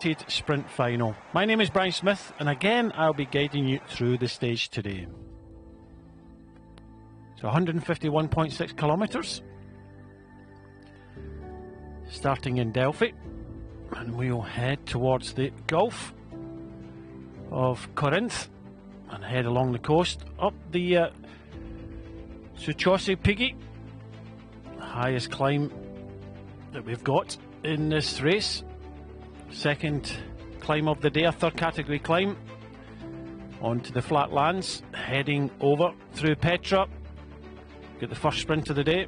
rated sprint final. My name is Brian Smith, and again I'll be guiding you through the stage today. So 151.6 kilometres, starting in Delphi, and we'll head towards the Gulf of Corinth and head along the coast up the Suchosi Pigi, highest climb that we've got in this race. Second climb of the day, a third category climb onto the flat lands, heading over through Petra. Get the first sprint of the day.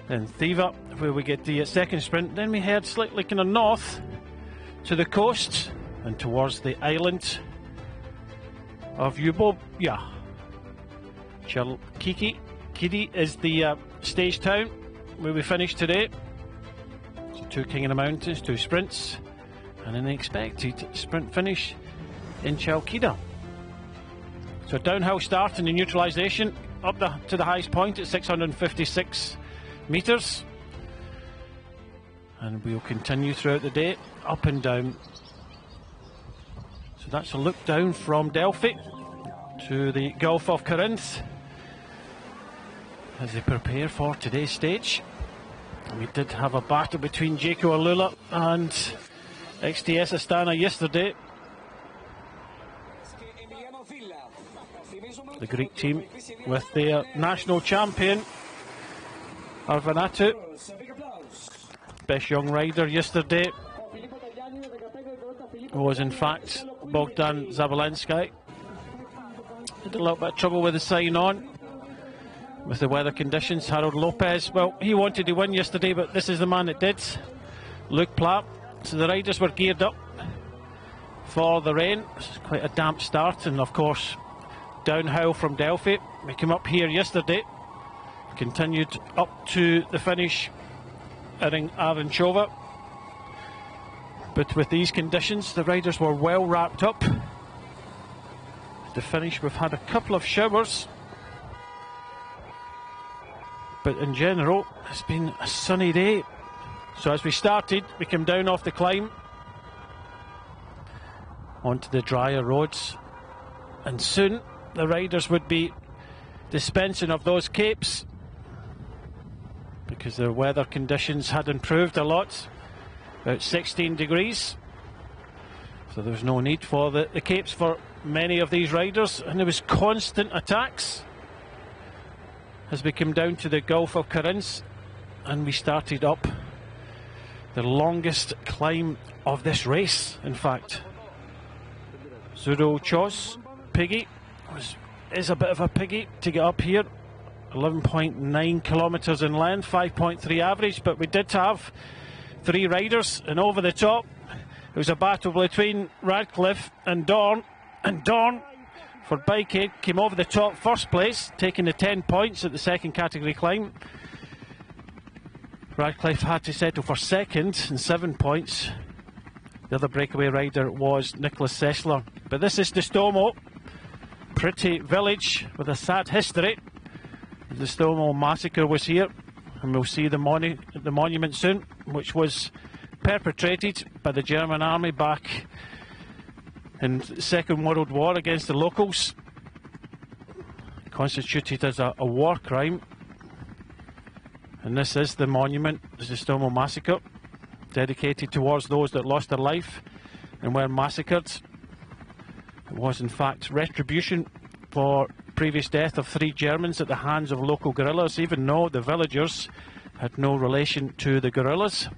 Then Thiva, where we get the second sprint. Then we head slightly kind of north to the coast and towards the island of Yuboya. Kiri is the stage town where we finished today. So 2 King of the Mountains, 2 sprints, and an expected sprint finish in Chalkida. So downhill start in the neutralization up to the highest point at 656 metres, and we'll continue throughout the day up and down. So that's a look down from Delphi to the Gulf of Corinth as they prepare for today's stage. And we did have a battle between Jaco Alula and XTS Astana yesterday. The Greek team with their national champion Arvanatu, best young rider yesterday, was in fact Bogdan Zabalensky. Had a little bit of trouble with the sign on with the weather conditions. Harold Lopez, well, he wanted to win yesterday, but this is the man that did, Luke Platt. So the riders were geared up for the rain. It's quite a damp start, and of course downhill from Delphi. We came up here yesterday, continued up to the finish at Aranchova, but with these conditions the riders were well wrapped up. The finish, we've had a couple of showers, but in general it's been a sunny day. So as we started, we came down off the climb onto the drier roads, and soon the riders would be dispensing of those capes because the weather conditions had improved a lot, about 16 degrees, so there was no need for the capes for many of these riders, and there was constant attacks as we came down to the Gulf of Corinth, and we started up the longest climb of this race, in fact. Suchosi Pigi is a bit of a piggy to get up here. 11.9 kilometres in length, 5.3 average, but we did have 3 riders, and over the top it was a battle between Radcliffe and Dorn, for bike aid came over the top, first place, taking the 10 points at the second category climb. Radcliffe had to settle for second and 7 points. The other breakaway rider was Nicholas Sessler. But this is Stomo, pretty village with a sad history. The Stomo massacre was here, and we'll see the monument soon, which was perpetrated by the German army back in the Second World War against the locals, constituted as a war crime. And this is the monument, the Stomo massacre, dedicated towards those that lost their life and were massacred. It was in fact retribution for previous death of 3 Germans at the hands of local guerrillas, even though the villagers had no relation to the guerrillas.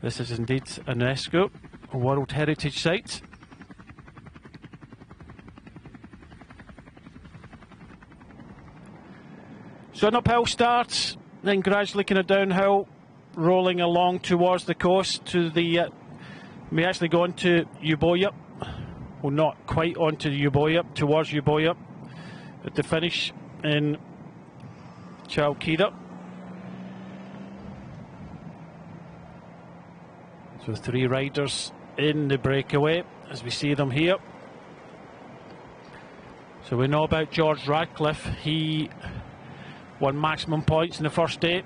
This is indeed a UNESCO World Heritage Site. So an uphill start, then gradually kind of downhill, rolling along towards the coast to the, we actually go on to Yuboya, well not quite onto Yuboya, towards Yuboya, at the finish in Chalkida. So 3 riders in the breakaway as we see them here. So we know about George Radcliffe. He won maximum points in the first day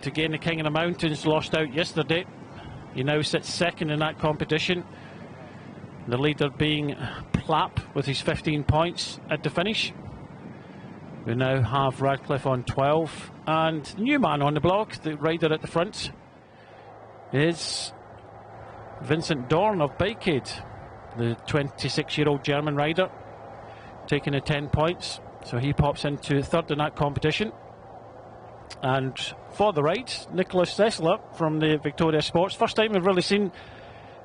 to gain the King of the Mountains, lost out yesterday. He now sits second in that competition. The leader being Plapp with his 15 points at the finish. We now have Radcliffe on 12. And new man on the block, the rider at the front, is Vincent Dorn of Bikeaid, the 26-year-old German rider, taking the 10 points. So he pops into third in that competition. And for the ride, Nicholas Sessler from the Victoria Sports. First time we've really seen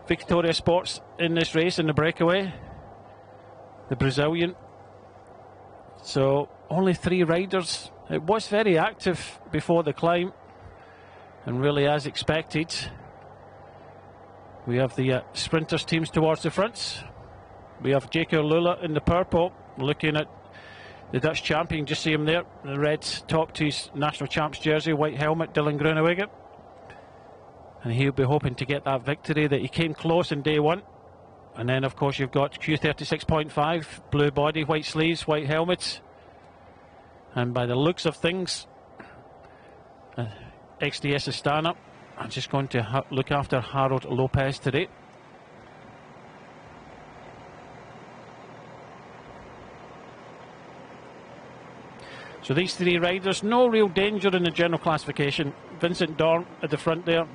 Victoria Sports in this race, in the breakaway. The Brazilian. So only 3 riders. It was very active before the climb, and really as expected. We have the sprinters teams towards the fronts. We have Jaco Lula in the purple, looking at the Dutch champion. Just see him there, the red top to his national champs jersey, white helmet, Dylan Groenewegen. And he'll be hoping to get that victory that he came close in day one. And then of course you've got Q36.5, blue body, white sleeves, white helmets. And by the looks of things, XDS Astana are just going to look after Harold Lopez today. So these 3 riders, no real danger in the general classification. Vincent Dorn at the front there,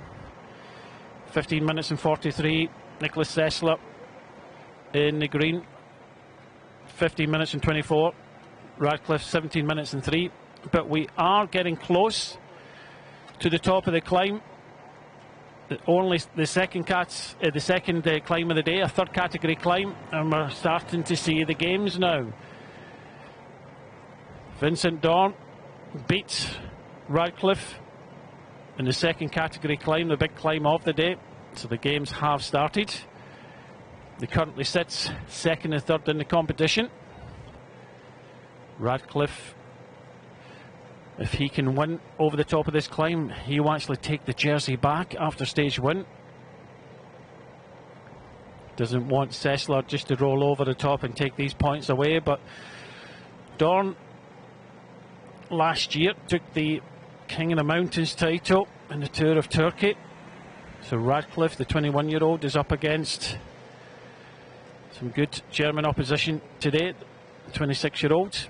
15 minutes and 43. Nicholas Sessler in the green, 15 minutes and 24. Radcliffe 17 minutes and 3. But we are getting close to the top of the climb. Only the second climb of the day, a third category climb, and we're starting to see the games now. Vincent Dorn beats Radcliffe in the second category climb, the big climb of the day. So the games have started. He currently sits second and third in the competition. Radcliffe, if he can win over the top of this climb, he will actually take the jersey back after stage 1. Doesn't want Sessler just to roll over the top and take these points away, but Dorn last year took the King of the Mountains title in the Tour of Turkey. So Radcliffe, the 21-year-old, is up against some good German opposition today, the 26-year-old.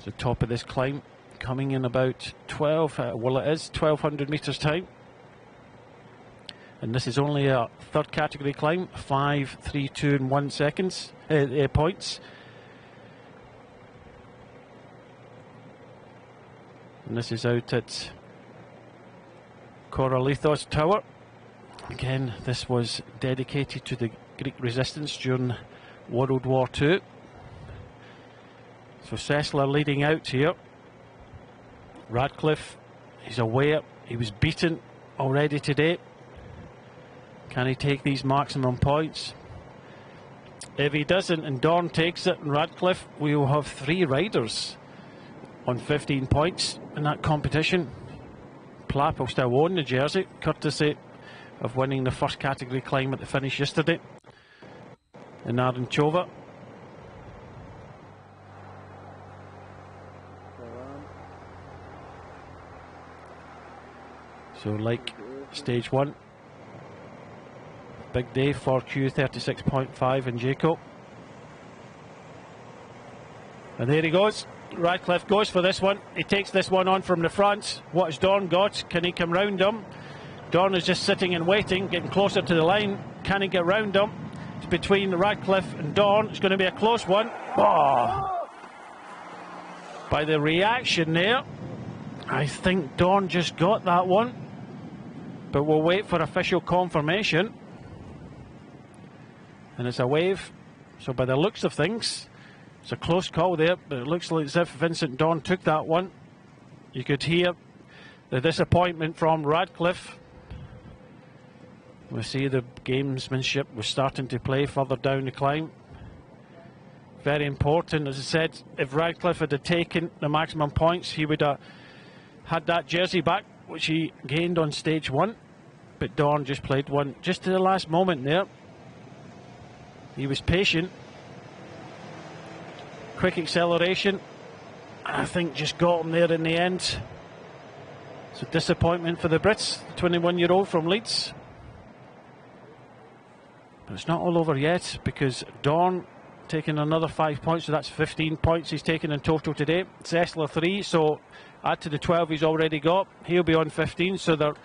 The top of this climb coming in about 1,200 metres time. And this is only a third category climb, 5, 3, 2 and 1 seconds, points. And this is out at Koralithos Tower. Again, this was dedicated to the Greek resistance during World War II. So Sessler leading out here. Radcliffe, he's aware he was beaten already today. Can he take these maximum points? If he doesn't and Dorn takes it and Radcliffe, we will have 3 riders on 15 points in that competition. Plapp will still own the jersey, courtesy of winning the first category climb at the finish yesterday in Aranchova. So like stage 1, big day for Q36.5 and Jaco. And there he goes. Radcliffe goes for this one. He takes this one on from the front. What has Dorn got? Can he come round him? Dorn is just sitting and waiting, getting closer to the line. Can he get round him? It's between Radcliffe and Dorn. It's going to be a close one. Oh. By the reaction there, I think Dorn just got that one. But we'll wait for official confirmation. And it's a wave. So by the looks of things, it's a close call there, but it looks like as if Vincent Dorn took that one. You could hear the disappointment from Radcliffe. We see the gamesmanship was starting to play further down the climb. Very important, as I said, if Radcliffe had taken the maximum points, he would have had that jersey back, which he gained on stage 1. But Dorn just played one just to the last moment there. He was patient. Quick acceleration. I think just got him there in the end. So disappointment for the Brits, the 21-year-old from Leeds. But it's not all over yet, because Dorn taking another 5 points, so that's 15 points he's taken in total today. Zessler 3, so add to the 12 he's already got. He'll be on 15, so they're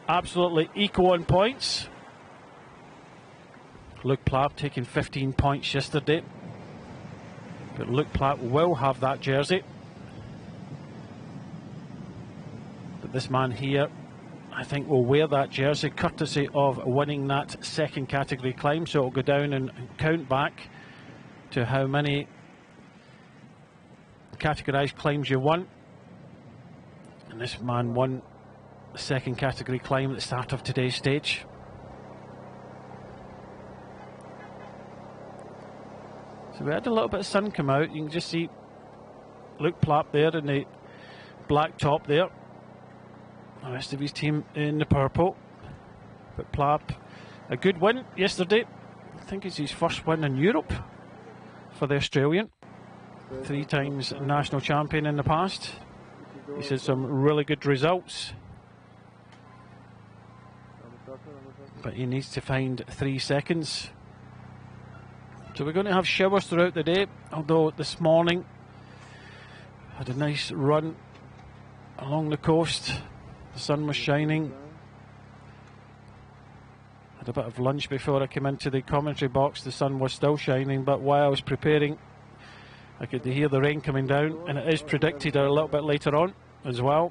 absolutely equal on points. Luke Plapp taking 15 points yesterday. But Luke Plapp will have that jersey. But this man here, I think, will wear that jersey courtesy of winning that second category climb. So it'll go down and count back to how many categorised climbs you won. And this man won the second category climb at the start of today's stage. So we had a little bit of sun come out. You can just see Luke Plapp there in the black top there. The rest of his team in the purple. But Plapp, a good win yesterday. I think it's his first win in Europe for the Australian. 3 times national champion in the past. He's had some really good results. But he needs to find 3 seconds. So we're going to have showers throughout the day, although this morning had a nice run along the coast. The sun was shining. Had a bit of lunch before I came into the commentary box. The sun was still shining, but while I was preparing, I could hear the rain coming down, and it is predicted a little bit later on as well.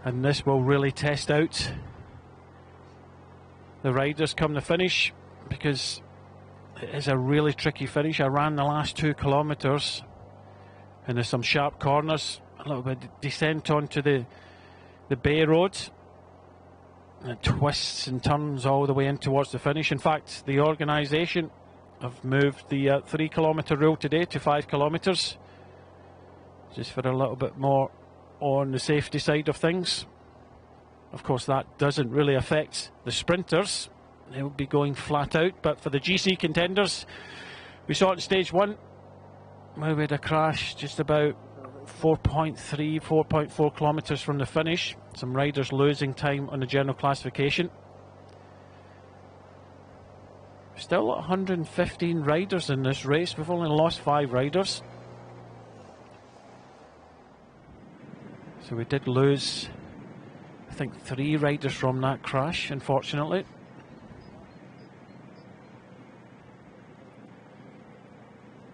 And this will really test out the riders come the finish, because it is a really tricky finish. I ran the last 2 kilometres and there's some sharp corners, a little bit of descent onto the Bay Road, and it twists and turns all the way in towards the finish. In fact, the organisation have moved the 3 kilometre rule today to 5 kilometres, just for a little bit more on the safety side of things. Of course, that doesn't really affect the sprinters. They'll be going flat out, but for the GC contenders, we saw it in stage 1 where we had a crash just about 4.4 kilometres from the finish. Some riders losing time on the general classification. Still 115 riders in this race. We've only lost 5 riders. So we did lose, I think, 3 riders from that crash, unfortunately.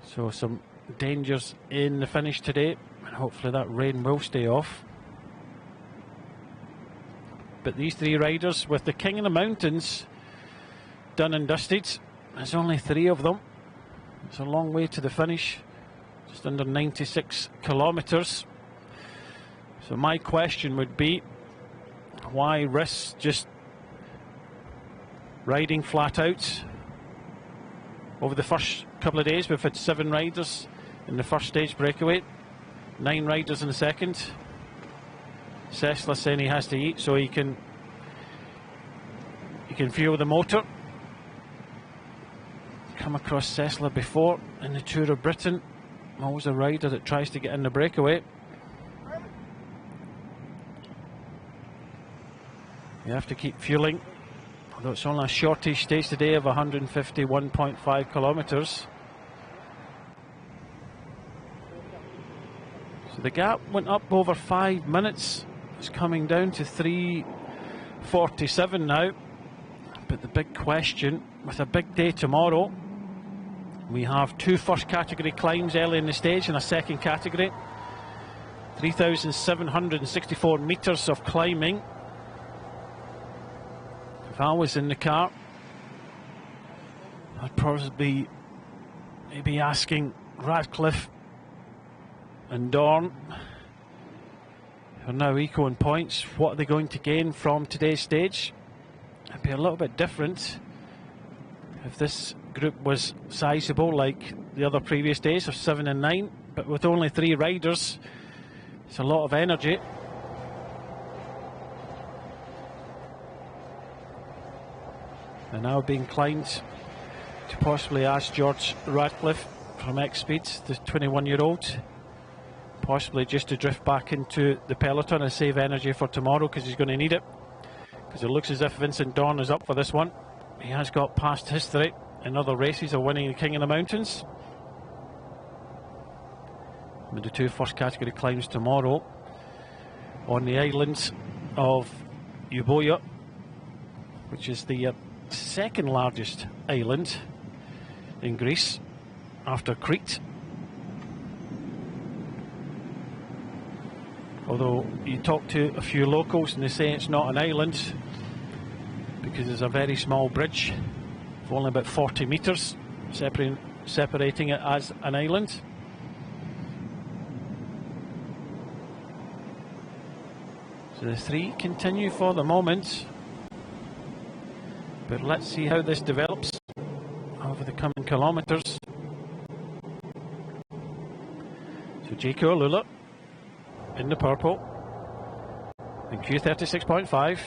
So some dangers in the finish today, and hopefully that rain will stay off. But these 3 riders, with the King of the Mountains done and dusted, there's only 3 of them. It's a long way to the finish, just under 96 kilometres. So my question would be, why risk just riding flat out? Over the first couple of days, we've had 7 riders in the first stage breakaway, 9 riders in the second. Zessler saying he has to eat so he can fuel the motor. Come across Zessler before in the Tour of Britain. Always a rider that tries to get in the breakaway. You have to keep fueling, although it's only a shortish stage today of 151.5 kilometres. So the gap went up over 5 minutes. It's coming down to 3:47 now. But the big question, with a big day tomorrow, we have 2 first category climbs early in the stage and a second category. 3,764 metres of climbing. If I was in the car, I'd probably maybe asking Radcliffe and Dorn, who are now equal in points, what are they going to gain from today's stage? It'd be a little bit different if this group was sizable like the other previous days of 7 and 9, but with only 3 riders, it's a lot of energy. They're now being climbed to possibly ask George Radcliffe from X-Speed, the 21-year-old, possibly just to drift back into the peloton and save energy for tomorrow, because he's going to need it. Because it looks as if Vincent Dorn is up for this one. He has got past history in other races of winning the King of the Mountains. With the 2 first category climbs tomorrow on the island of Euboea, which is the second largest island in Greece after Crete. Although you talk to a few locals and they say it's not an island because there's a very small bridge of only about 40 metres separating it as an island. So the 3 continue for the moment, but let's see how this develops over the coming kilometres. So J.K. Lula in the purple and Q36.5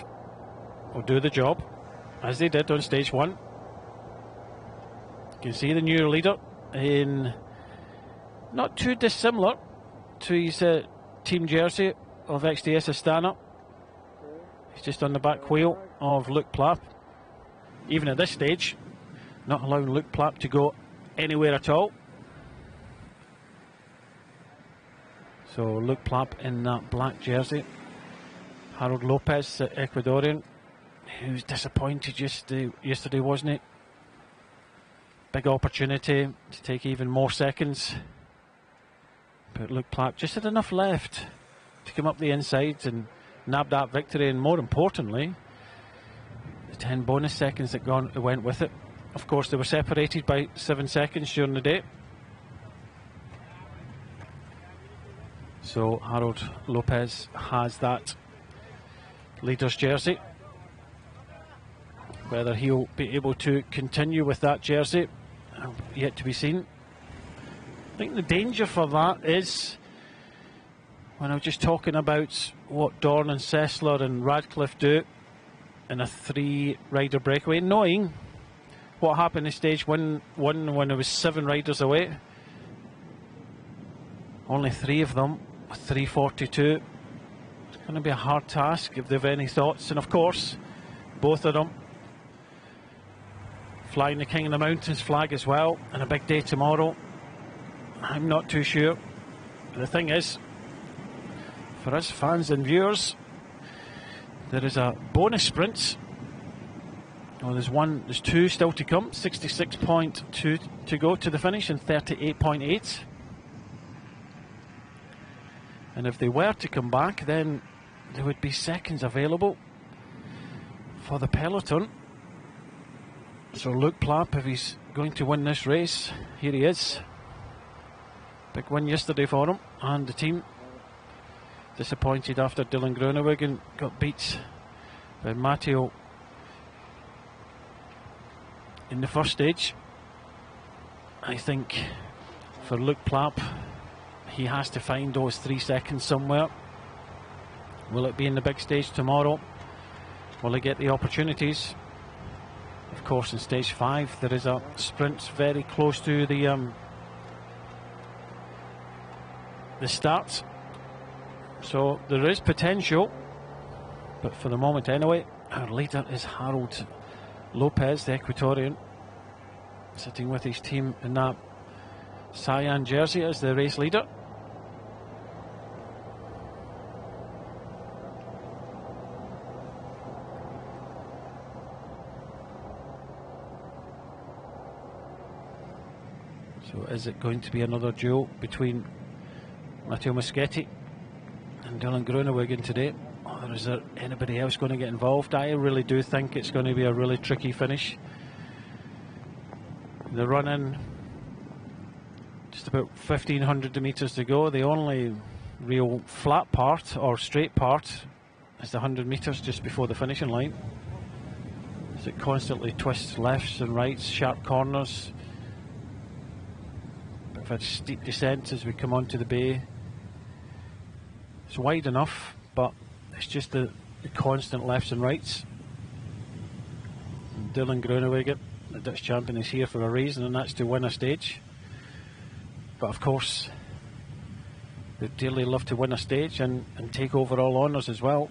will do the job as they did on stage 1. You can see the new leader in not too dissimilar to his team jersey of XDS Astana. He's just on the back wheel of Luke Plapp. Even at this stage, not allowing Luke Plapp to go anywhere at all. So Luke Plapp in that black jersey. Harold Lopez, the Ecuadorian, who was disappointed yesterday, wasn't he? Big opportunity to take even more seconds. But Luke Plapp just had enough left to come up the inside and nab that victory, and more importantly, the 10 bonus seconds that went with it. Of course, they were separated by 7 seconds during the day. So Harold Lopez has that leader's jersey. Whether he'll be able to continue with that jersey, yet to be seen. I think the danger for that is, when I was just talking about what Dorn and Sessler and Radcliffe do in a 3-rider breakaway, knowing what happened in stage 1 when there was 7 riders away. Only 3 of them with 3:42. It's going to be a hard task if they have any thoughts. And of course, both of them flying the King of the Mountains flag as well, and a big day tomorrow. I'm not too sure. The thing is, for us fans and viewers, there is a bonus sprint. Oh, there's 2 still to come. 66.2 to go to the finish and 38.8. And if they were to come back, then there would be seconds available for the peloton. So Luke Plapp, if he's going to win this race, here he is. Big win yesterday for him and the team. Disappointed after Dylan Groenewegen got beat by Matteo in the first stage. I think for Luke Plapp, he has to find those 3 seconds somewhere. Will it be in the big stage tomorrow? Will he get the opportunities? Of course, in stage 5 there is a sprint very close to the start. So there is potential, but for the moment anyway, our leader is Harold Lopez, the Ecuadorian, sitting with his team in that cyan jersey as the race leader. So is it going to be another duel between Matteo Moschetti and Dylan Groenewegen today, or is there anybody else going to get involved? I really do think it's going to be a really tricky finish. The run-in, just about 1,500 metres to go. The only real flat part or straight part is the 100 metres just before the finishing line. So it constantly twists lefts and rights, sharp corners, bit of a steep descent as we come onto the bay. It's wide enough, but it's just the constant lefts and rights. And Dylan Groenewegen The Dutch champion is here for a reason, and that's to win a stage. But of course, they dearly love to win a stage and take overall honours as well.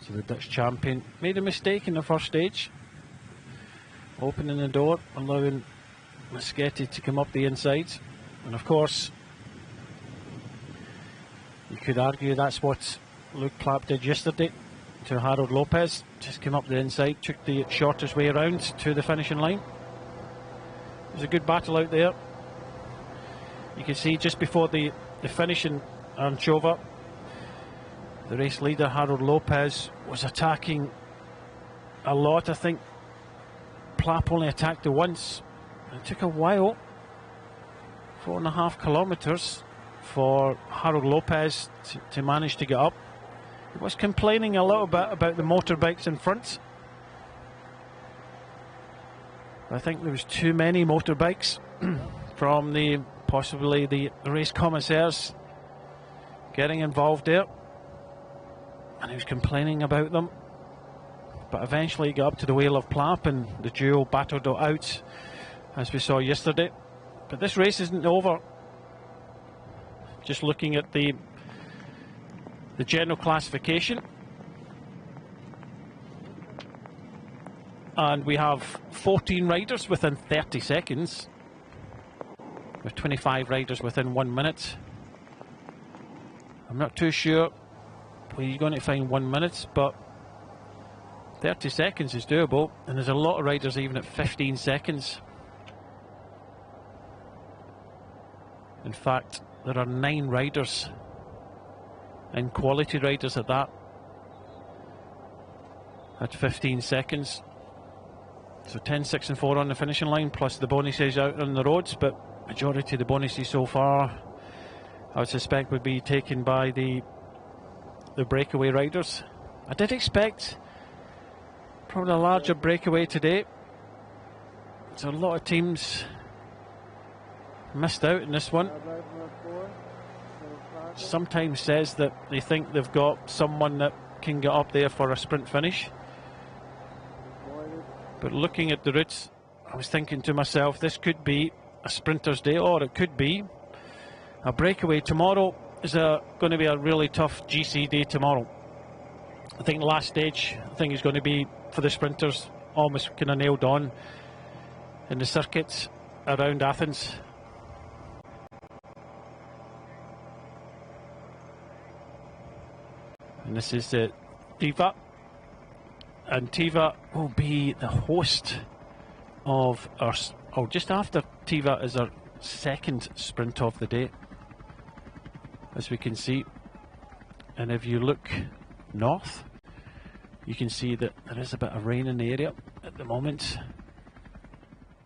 So the Dutch champion made a mistake in the first stage, opening the door, allowing Moschetti to come up the inside. And of course, you could argue that's what Luke Clapp did yesterday to Harold Lopez. Just came up the inside, took the shortest way around to the finishing line. It was a good battle out there. You can see just before the finish in Anchová, the race leader Harold Lopez was attacking a lot. I think Clapp only attacked it once. It took a while, 4.5 kilometres, for Harold Lopez to manage to get up. He was complaining a little bit about the motorbikes in front. I think there was too many motorbikes from possibly the race commissaires getting involved there, and he was complaining about them. But eventually he got up to the wheel of Clapp, and the duo battled it out, as we saw yesterday. But this race isn't over. Just looking at the general classification, and we have 14 riders within 30 seconds, with 25 riders within 1 minute. I'm not too sure where you're going to find 1 minute, but 30 seconds is doable, and there's a lot of riders even at 15 seconds. In fact, there are 9 riders, and quality riders at that, at 15 seconds. So 10, 6 and 4 on the finishing line, plus the bonuses out on the roads. But majority of the bonuses so far, I would suspect, would be taken by the breakaway riders. I did expect probably a larger breakaway today. So a lot of teams missed out in this one. Sometimes says that they think they've got someone that can get up there for a sprint finish. But looking at the routes, I was thinking to myself, this could be a sprinter's day, or it could be a breakaway. Tomorrow is going to be a really tough GC day tomorrow. I think the last stage, I think is going to be for the sprinters almost kind of nailed on in the circuits around Athens. And this is Tiva, and Tiva will be the host of our, just after Tiva is our second sprint of the day, as we can see. And if you look north, you can see that there is a bit of rain in the area at the moment.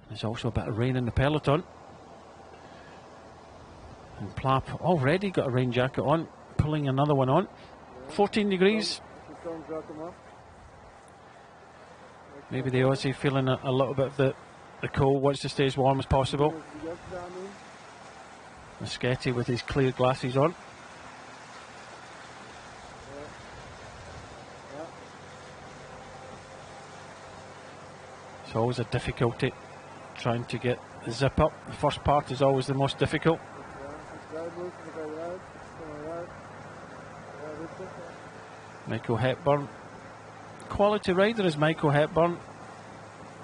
There's also a bit of rain in the peloton, and Clapp already got a rain jacket on, pulling another one on. 14 degrees. Maybe the Aussie feeling a little bit of the cold, wants to stay as warm as possible. Moschetti with his clear glasses on. It's always a difficulty trying to get the zip up. The first part is always the most difficult. Michael Hepburn, quality rider is Michael Hepburn.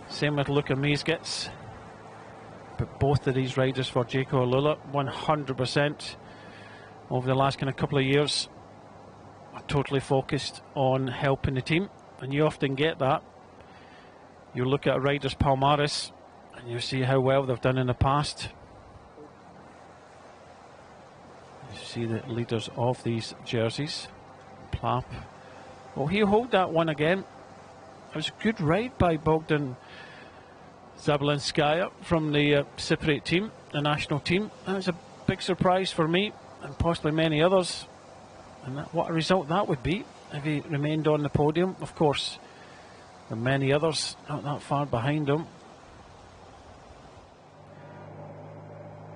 Same with Luca Meesgets. But both of these riders for Jaco Alula, 100% over the last kind of couple of years, are totally focused on helping the team. And you often get that. You look at a rider's palmares and you see how well they've done in the past. You see the leaders of these jerseys. Clapp. Well, he'll hold that one again. It was a good ride by Bogdan Zabelinskaya from the Cypriot team, the national team. That was a big surprise for me and possibly many others. And what a result that would be if he remained on the podium. Of course, there are many others not that far behind him.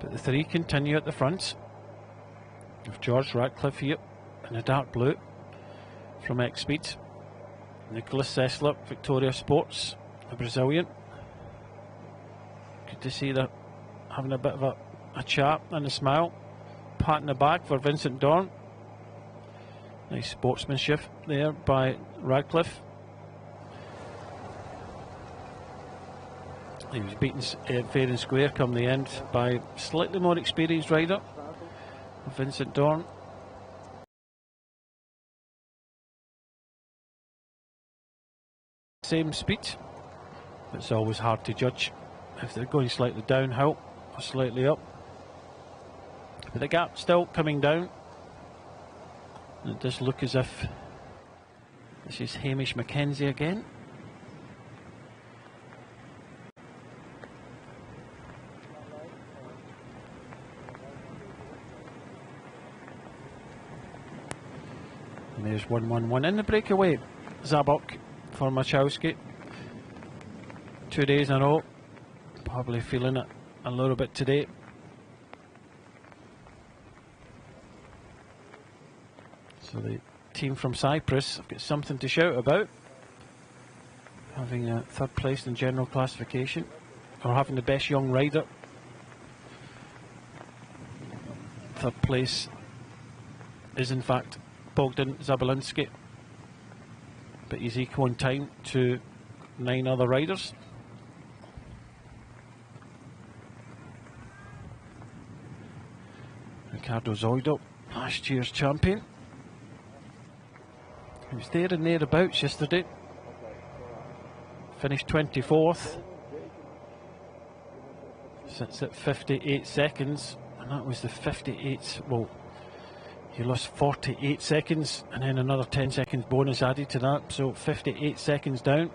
But the three continue at the front. With George Ratcliffe here in the dark blue from X-Speed. Nicholas Sessler, Victoria Sports, a Brazilian. Good to see that having a bit of a chat and a smile. Pat in the back for Vincent Dorn. Nice sportsmanship there by Radcliffe. He was beaten fair and square come the end by slightly more experienced rider, Vincent Dorn. Same speed. It's always hard to judge if they're going slightly downhill or slightly up. But the gap still coming down. And it does look as if this is Hamish Mackenzie again. And there's 1-1-1 in the breakaway. Zabok for Machowski. 2 days in a row. Probably feeling it a little bit today. So the team from Cyprus have got something to shout about. Having a third place in general classification, or having the best young rider. Third place is in fact Bogdan Zabelinski, but he's equal in time to 9 other riders. Ricardo Zoido, last year's champion. He was there and thereabouts yesterday. Finished 24th. Sits at 58 seconds. And that was the 58th. Well, he lost 48 seconds and then another 10 seconds bonus added to that. So 58 seconds down.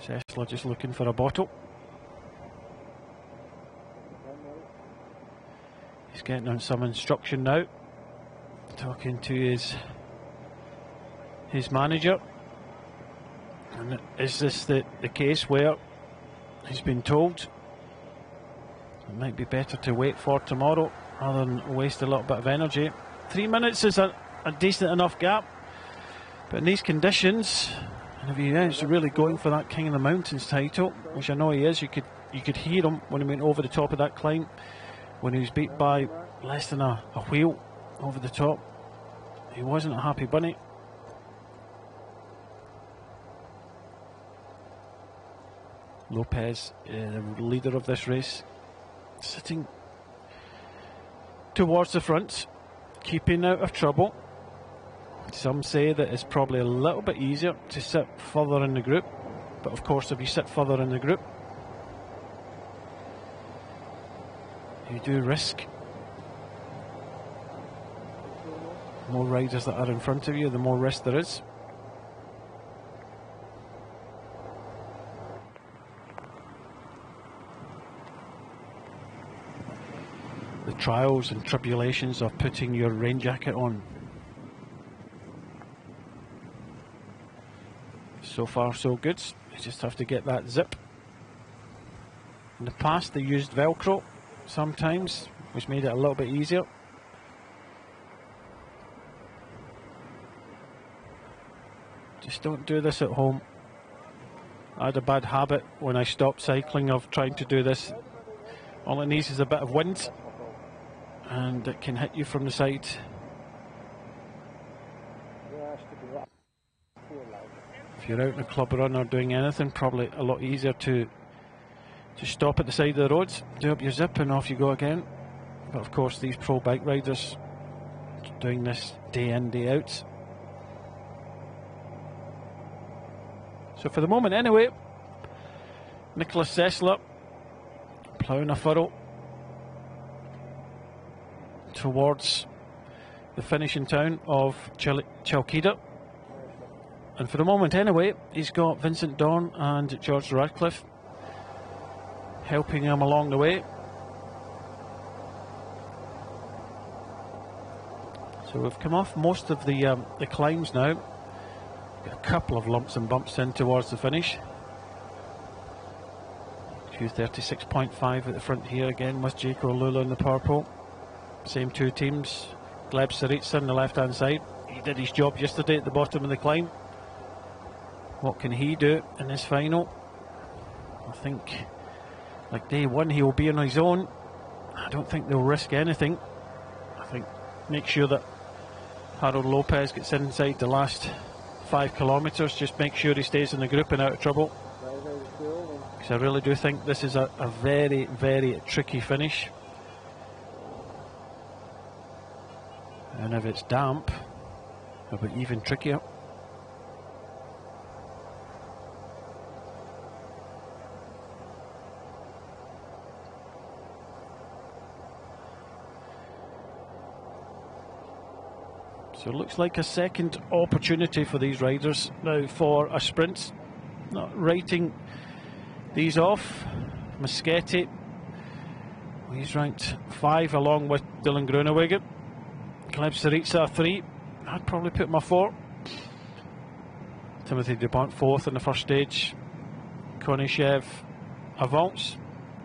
Sessler just looking for a bottle. He's getting on some instruction now. Talking to his manager. And is this the case where he's been told it might be better to wait for tomorrow rather than waste a little bit of energy? 3 minutes is a decent enough gap, but in these conditions, and if he is really going for that King of the Mountains title, which I know he is, you could hear him when he went over the top of that climb, when he was beat by less than a wheel over the top. He wasn't a happy bunny. Lopez, the leader of this race, sitting towards the front, keeping out of trouble. Some say that it's probably a little bit easier to sit further in the group, but of course if you sit further in the group, you do risk more riders that are in front of you, the more risk there is. The trials and tribulations of putting your rain jacket on. So far so good. You just have to get that zip. In the past they used Velcro sometimes, which made it a little bit easier. Just don't do this at home. I had a bad habit when I stopped cycling of trying to do this. All it needs is a bit of wind and it can hit you from the side. If you're out in a club run or doing anything, probably a lot easier to stop at the side of the road, do up your zip and off you go again. But of course these pro bike riders doing this day in, day out. So for the moment anyway, Nicholas Sessler ploughing a furrow towards the finishing town of Chalkida. And for the moment anyway, he's got Vincent Dorn and George Radcliffe helping him along the way. So we've come off most of the climbs now. Got a couple of lumps and bumps in towards the finish. 2:36.5 at the front here again with Jaco Lula in the purple. Same two teams. Gleb Saritsa on the left hand side. He did his job yesterday at the bottom of the climb. What can he do in his final? I think, like day one, he will be on his own. I don't think they'll risk anything. I think make sure that Harold Lopez gets inside the last 5 kilometres. Just make sure he stays in the group and out of trouble. Because I really do think this is a very, very tricky finish. And if it's damp, it'll be even trickier. So it looks like a second opportunity for these riders now for a sprint. Not writing these off. Muschietti, he's ranked 5 along with Dylan Groenewegen. Gleb Syriza 3. I'd probably put him a 4. Timothy Dupont 4th in the first stage. Konishev avance.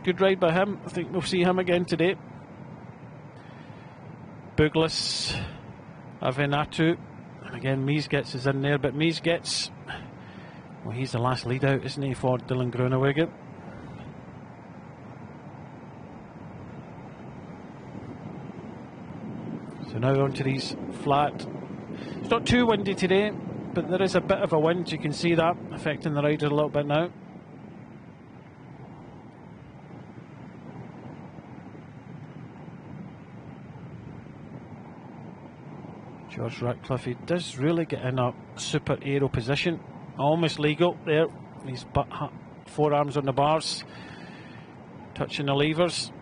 Good ride by him. I think we'll see him again today. Buglis, Avenatu, and again Miesgets is in there, but Miesgets, well, he's the last lead out, isn't he, for Dylan Groenewegen? So now onto these flat. It's not too windy today, but there is a bit of a wind. You can see that affecting the rider a little bit now. George Ratcliffe, he does really get in a super aero position. Almost legal there. His forearms on the bars, touching the levers.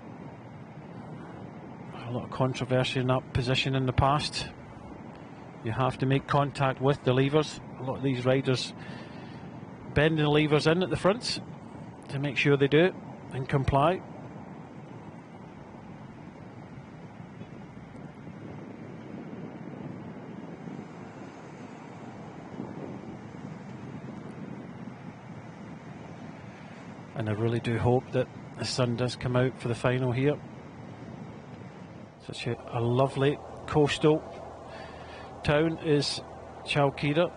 A lot of controversy in that position in the past. You have to make contact with the levers. A lot of these riders bending the levers in at the front to make sure they do it and comply. And I really do hope that the sun does come out for the final here. Such a lovely coastal town is Chalkira.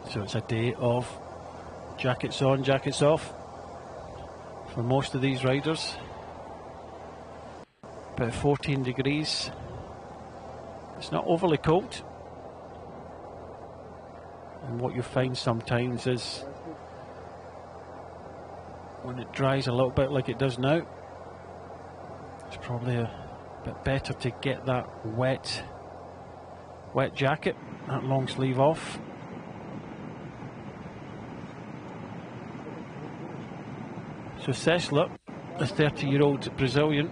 So it's a day of jackets on, jackets off for most of these riders. About 14 degrees. It's not overly cold. And what you find sometimes is when it dries a little bit like it does now, it's probably a bit better to get that wet jacket, that long sleeve off. So Sessler, the 30-year-old Brazilian,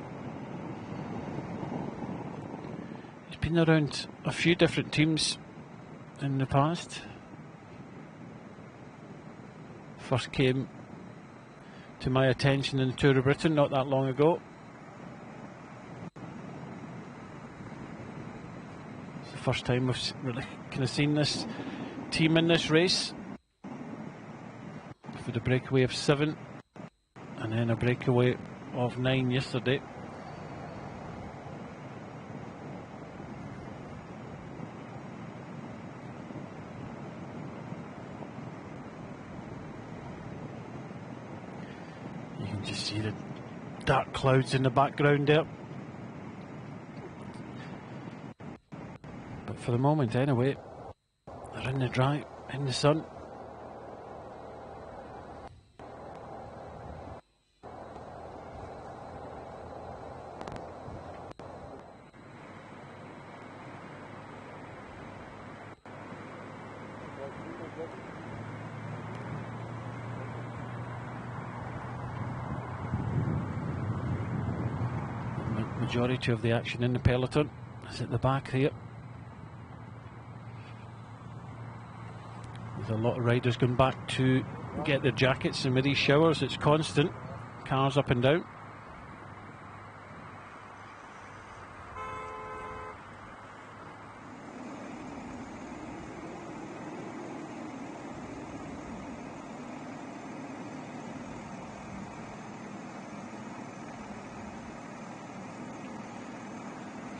he's been around a few different teams in the past. First came to my attention in the Tour of Britain not that long ago. It's the first time we've really kind of seen this team in this race. For the breakaway of 7. And then a breakaway of 9 yesterday. You can just see the dark clouds in the background there. But for the moment anyway, they're in the dry, in the sun. Majority of the action in the peloton is at the back here. There's a lot of riders going back to get their jackets, and with these showers it's constant, cars up and down.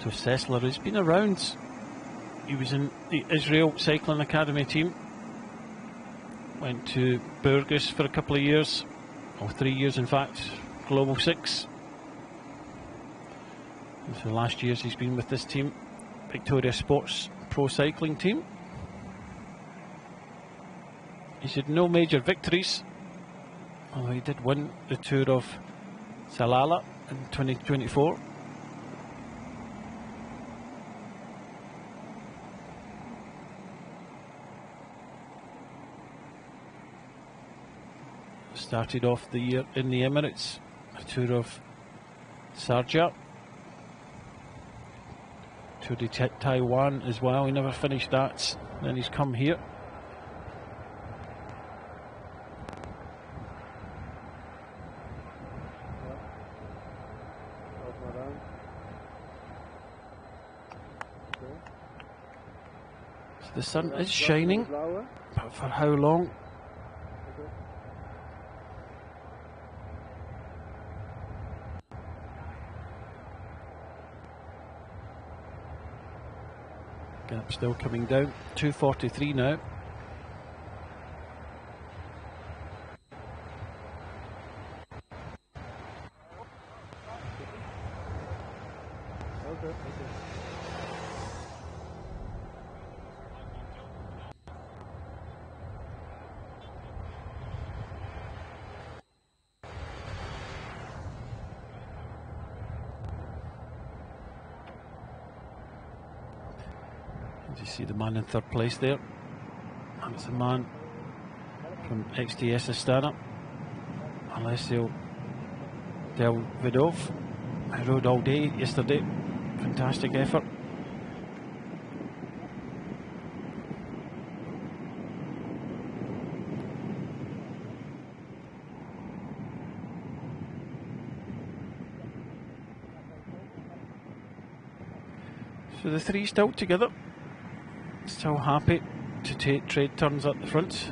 So Sessler has been around. He was in the Israel Cycling Academy team. Went to Burgos for a couple of years, or 3 years in fact, Global 6. And so last years he's been with this team, Victoria Sports Pro Cycling team. He's had no major victories, although he did win the Tour of Salalah in 2024. Started off the year in the Emirates, a Tour of Sharjah, Tour de Taiwan as well. He never finished that. Then he's come here. So the sun is shining, but for how long? Gap still coming down, 2:43 now. You see the man in third place there. That's the man from XDS Astana, Alessio Del Vidov. I rode all day yesterday. Fantastic effort. So the three still together. Still happy to take trade turns at the front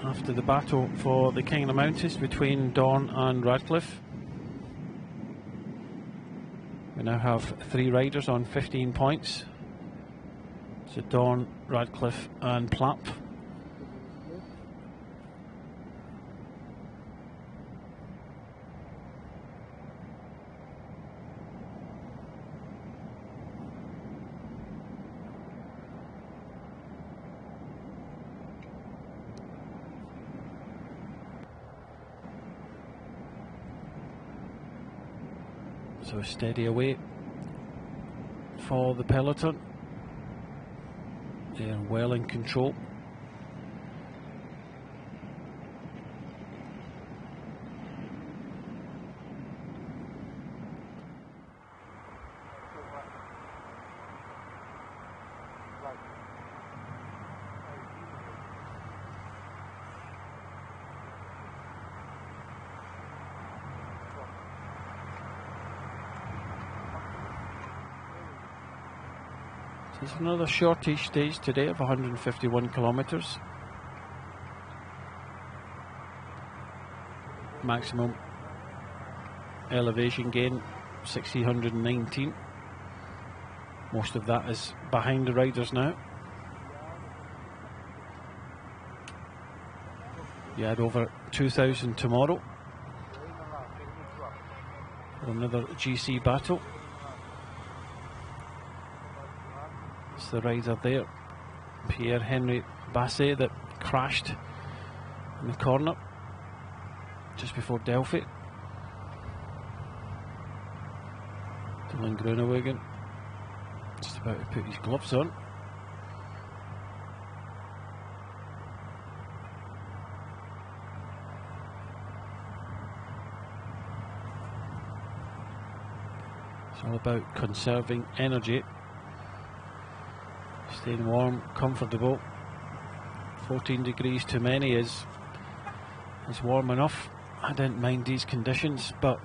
after the battle for the King of the Mountains between Dawn and Radcliffe. We now have 3 riders on 15 points. So Dawn, Radcliffe and Plapp. So steady away for the peloton. They're well in control. There's another shortish stage today of 151 kilometres. Maximum elevation gain 1619. Most of that is behind the riders now. You had over 2,000 tomorrow for another GC battle. The rider there, Pierre-Henri Basset, that crashed in the corner just before Delphi. Dylan Groenewegen just about to put his gloves on. It's all about conserving energy. Staying warm, comfortable, 14 degrees too many is warm enough. I didn't mind these conditions, but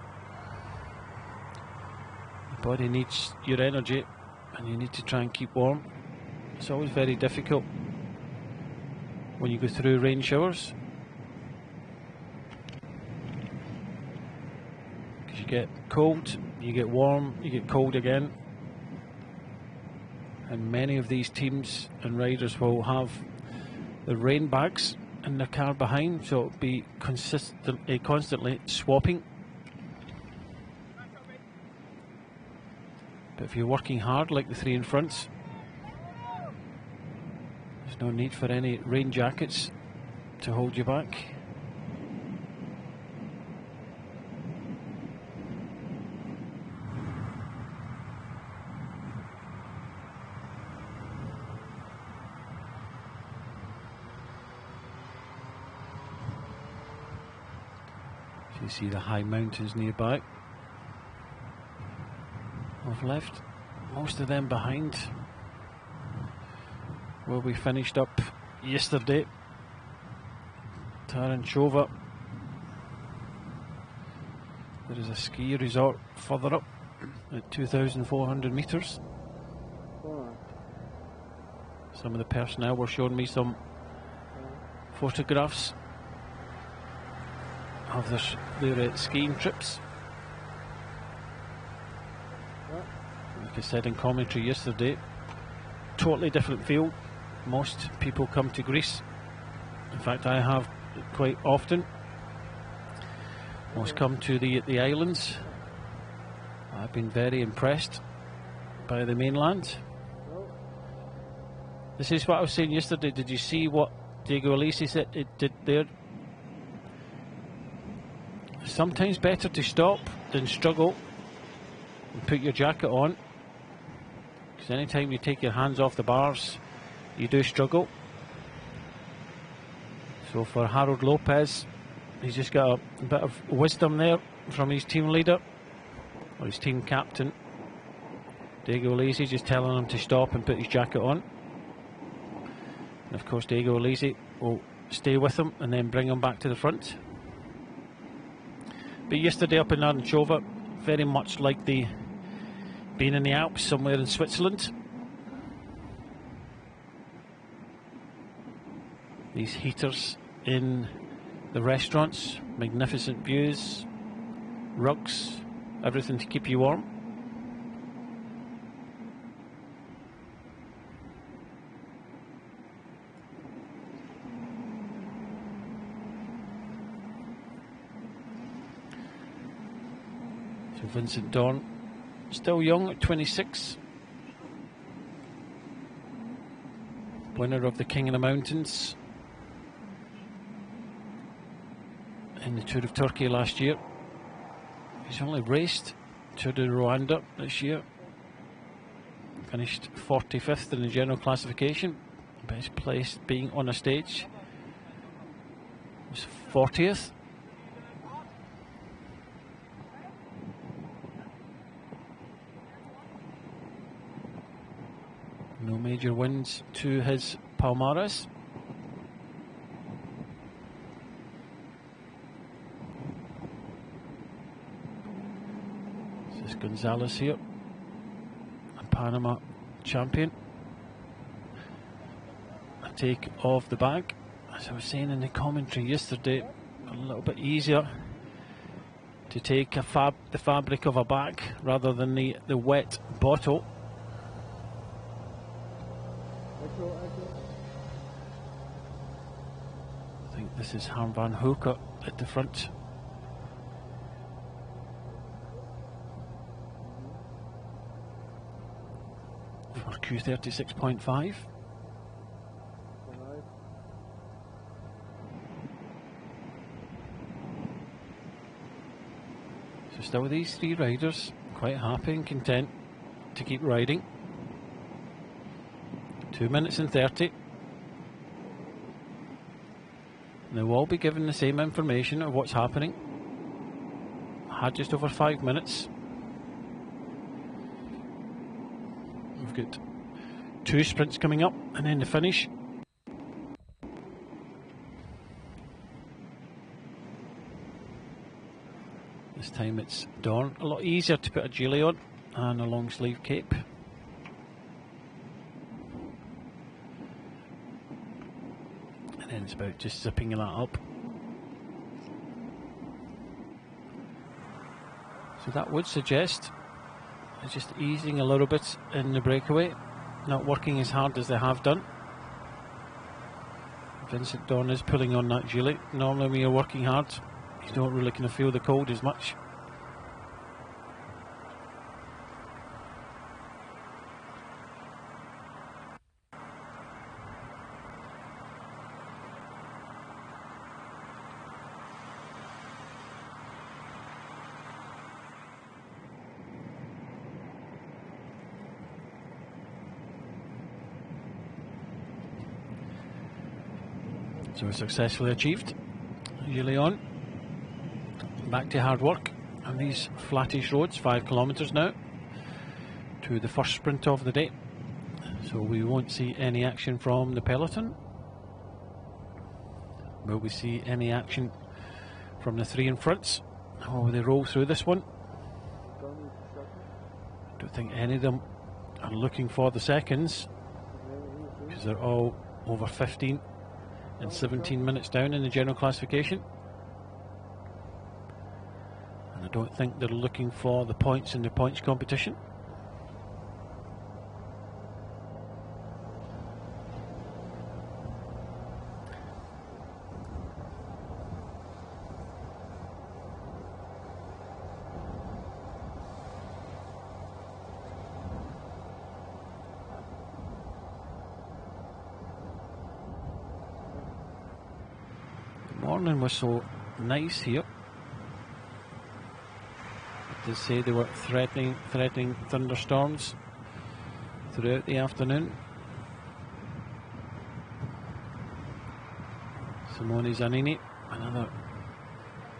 your body needs your energy and you need to try and keep warm. It's always very difficult when you go through rain showers, because you get cold, you get warm, you get cold again. And many of these teams and riders will have the rain bags in the car behind, so it'll be constantly swapping. But if you're working hard like the three in front, there's no need for any rain jackets to hold you back. You see the high mountains nearby. I've left most of them behind where we finished up yesterday. Taranchova. There is a ski resort further up at 2,400 metres. Some of the personnel were showing me some photographs of their skiing trips. Like I said in commentary yesterday, totally different field. Most people come to Greece. In fact, I have quite often. Most come to the islands. I've been very impressed by the mainland. This is what I was saying yesterday. Did you see what Diego Alesi said it did there? Sometimes better to stop than struggle and put your jacket on, because anytime you take your hands off the bars, you do struggle. So for Harold Lopez, he's just got a bit of wisdom there from his team leader, or his team captain, Diego Alesi, just telling him to stop and put his jacket on. And of course Diego Alesi will stay with him and then bring him back to the front. But yesterday up in Taranchova, very much like being in the Alps somewhere in Switzerland. These heaters in the restaurants, magnificent views, rugs, everything to keep you warm. Vincent Dorn, still young at 26, winner of the King of the Mountains in the Tour of Turkey last year. He's only raced Tour de Rwanda this year, finished 45th in the general classification, best place being on a stage was 40th. No major wins to his palmares. This is Gonzalez here, a Panama champion. A take of the bag, as I was saying in the commentary yesterday, a little bit easier to take the fabric of a bag rather than the wet bottle. I think this is Harm van Hoeken at the front. For Q36.5. So still these three riders quite happy and content to keep riding. 2 minutes and 30. And they will all be given the same information of what's happening. Had just over 5 minutes. We've got 2 sprints coming up and then the finish. time it's Dawn. A lot easier to put a Julie on and a long sleeve cape. And then it's about just zipping that up. So that would suggest just easing a little bit in the breakaway, not working as hard as they have done. Vincent Dawn is pulling on that Julie. Normally when you're working hard, you don't really kind of feel the cold as much. So successfully achieved. Julie on. Back to hard work on these flattish roads, 5 kilometres now to the first sprint of the day. So we won't see any action from the peloton. Will we see any action from the 3 in fronts? Oh, they roll through this one. Don't think any of them are looking for the seconds, because they're all over 15 and 17 minutes down in the general classification. And I don't think they're looking for the points in the points competition. The morning was so nice here. They say they were threatening thunderstorms throughout the afternoon. Simone Zanini, another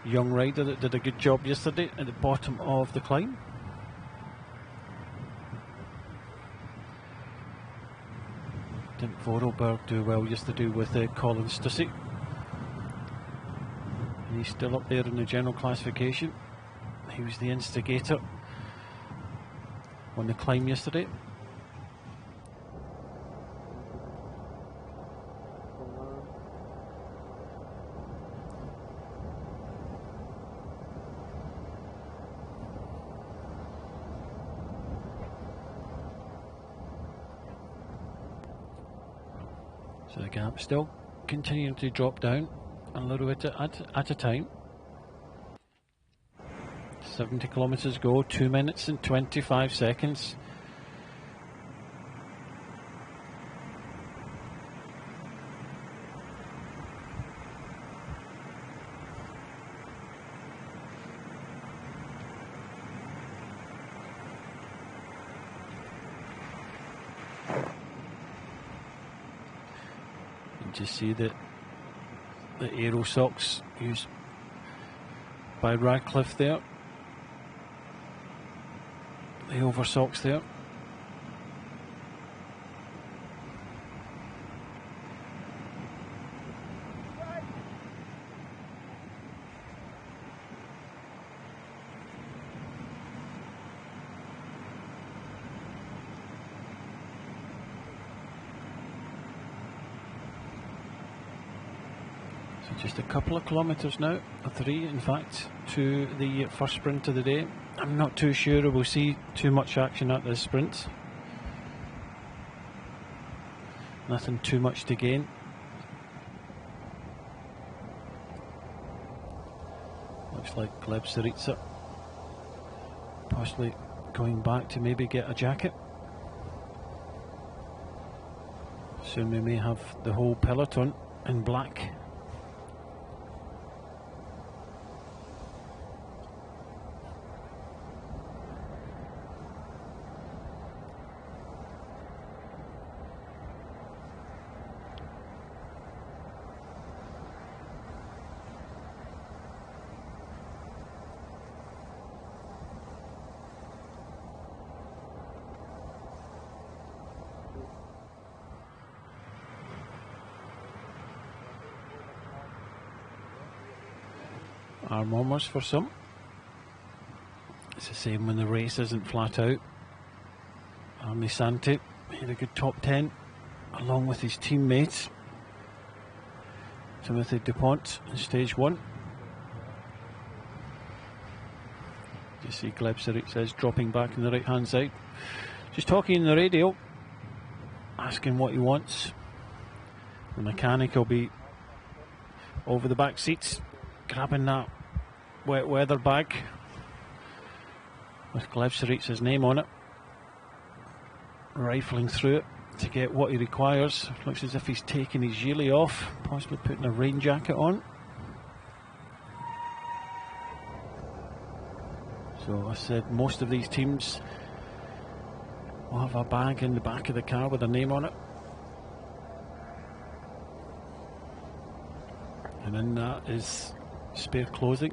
young rider that did a good job yesterday at the bottom of the climb. Didn't Vorarlberg do well yesterday with Colin Stussy? And he's still up there in the general classification. He was the instigator on the climb yesterday. So the gap still continuing to drop down a little bit at a time. 70 kilometres go, 2 minutes and 25 seconds. You just see the aero socks used by Radcliffe there. The over socks there. So just a couple of kilometres now, 3 in fact, to the first sprint of the day. I'm not too sure we'll see too much action at this sprint. Nothing too much to gain. Looks like Gleb Syriza possibly going back to maybe get a jacket. Soon we may have the whole peloton in black. Arm warmers for some. It's the same when the race isn't flat out. Arnie Santi had a good top 10 along with his teammates Timothy DuPont in stage 1. You see Gleb says dropping back on the right hand side. Just talking in the radio, asking what he wants. The mechanic will be over the back seats, grabbing that wet weather bag with Gleb Saric's name on it, rifling through it to get what he requires. Looks as if he's taking his gilet off, possibly putting a rain jacket on. So I said most of these teams will have a bag in the back of the car with a name on it. And in that is spare clothing.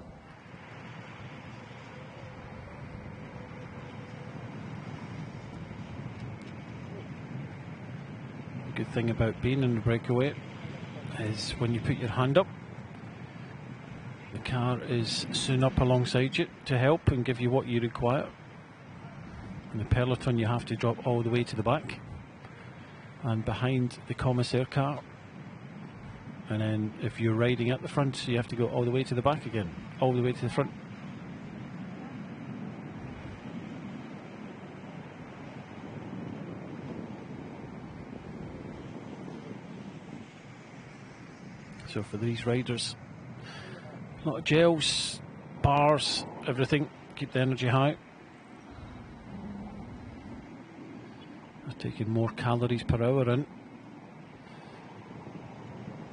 The good thing about being in the breakaway is when you put your hand up, the car is soon up alongside you to help and give you what you require. In the Peloton you have to drop all the way to the back and behind the commissaire car, and then if you're riding at the front you have to go all the way to the back again, all the way to the front. So for these riders, a lot of gels, bars, everything, keep the energy high. They're taking more calories per hour in.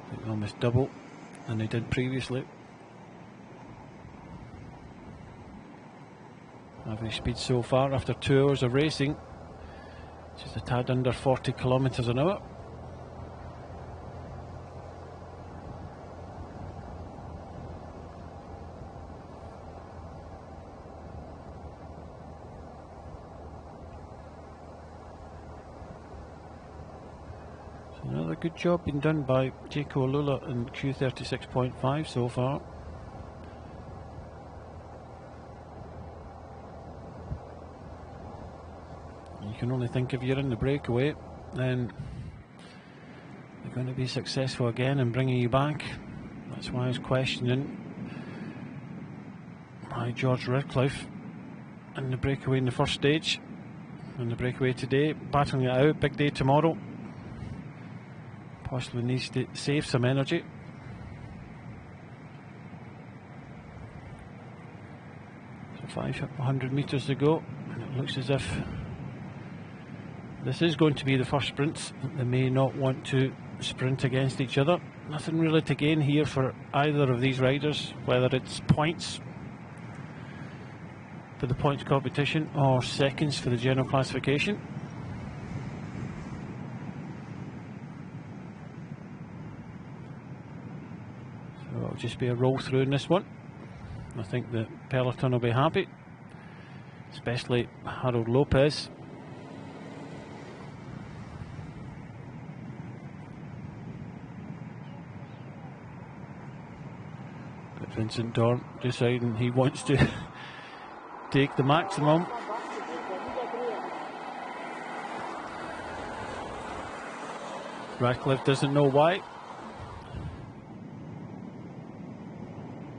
I think almost double than they did previously. Average speed so far after 2 hours of racing, just a tad under 40 kilometres an hour. Another good job being done by Jaco Alula in Q36.5 so far. You can only think if you're in the breakaway, then they're going to be successful again in bringing you back. That's why I was questioning why George Redcliffe in the breakaway in the first stage, in the breakaway today, battling it out, big day tomorrow. Possibly needs to save some energy. So 500 metres to go, and it looks as if this is going to be the first sprint. They may not want to sprint against each other. Nothing really to gain here for either of these riders, whether it's points for the points competition or seconds for the general classification. It'll just be a roll through in this one. I think the Peloton will be happy, especially Harold Lopez. But Vincent Dorn deciding he wants to take the maximum. Radcliffe doesn't know why.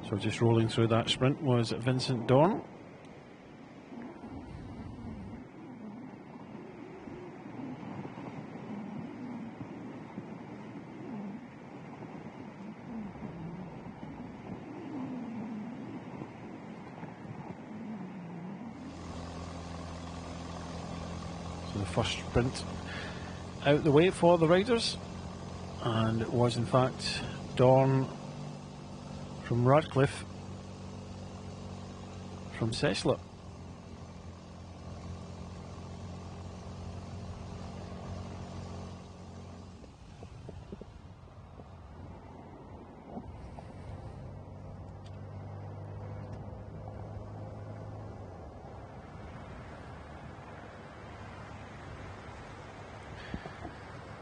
So just rolling through that sprint was Vincent Dorn. So the first sprint out the way for the riders, and it was in fact Dorn from Radcliffe from Sessler.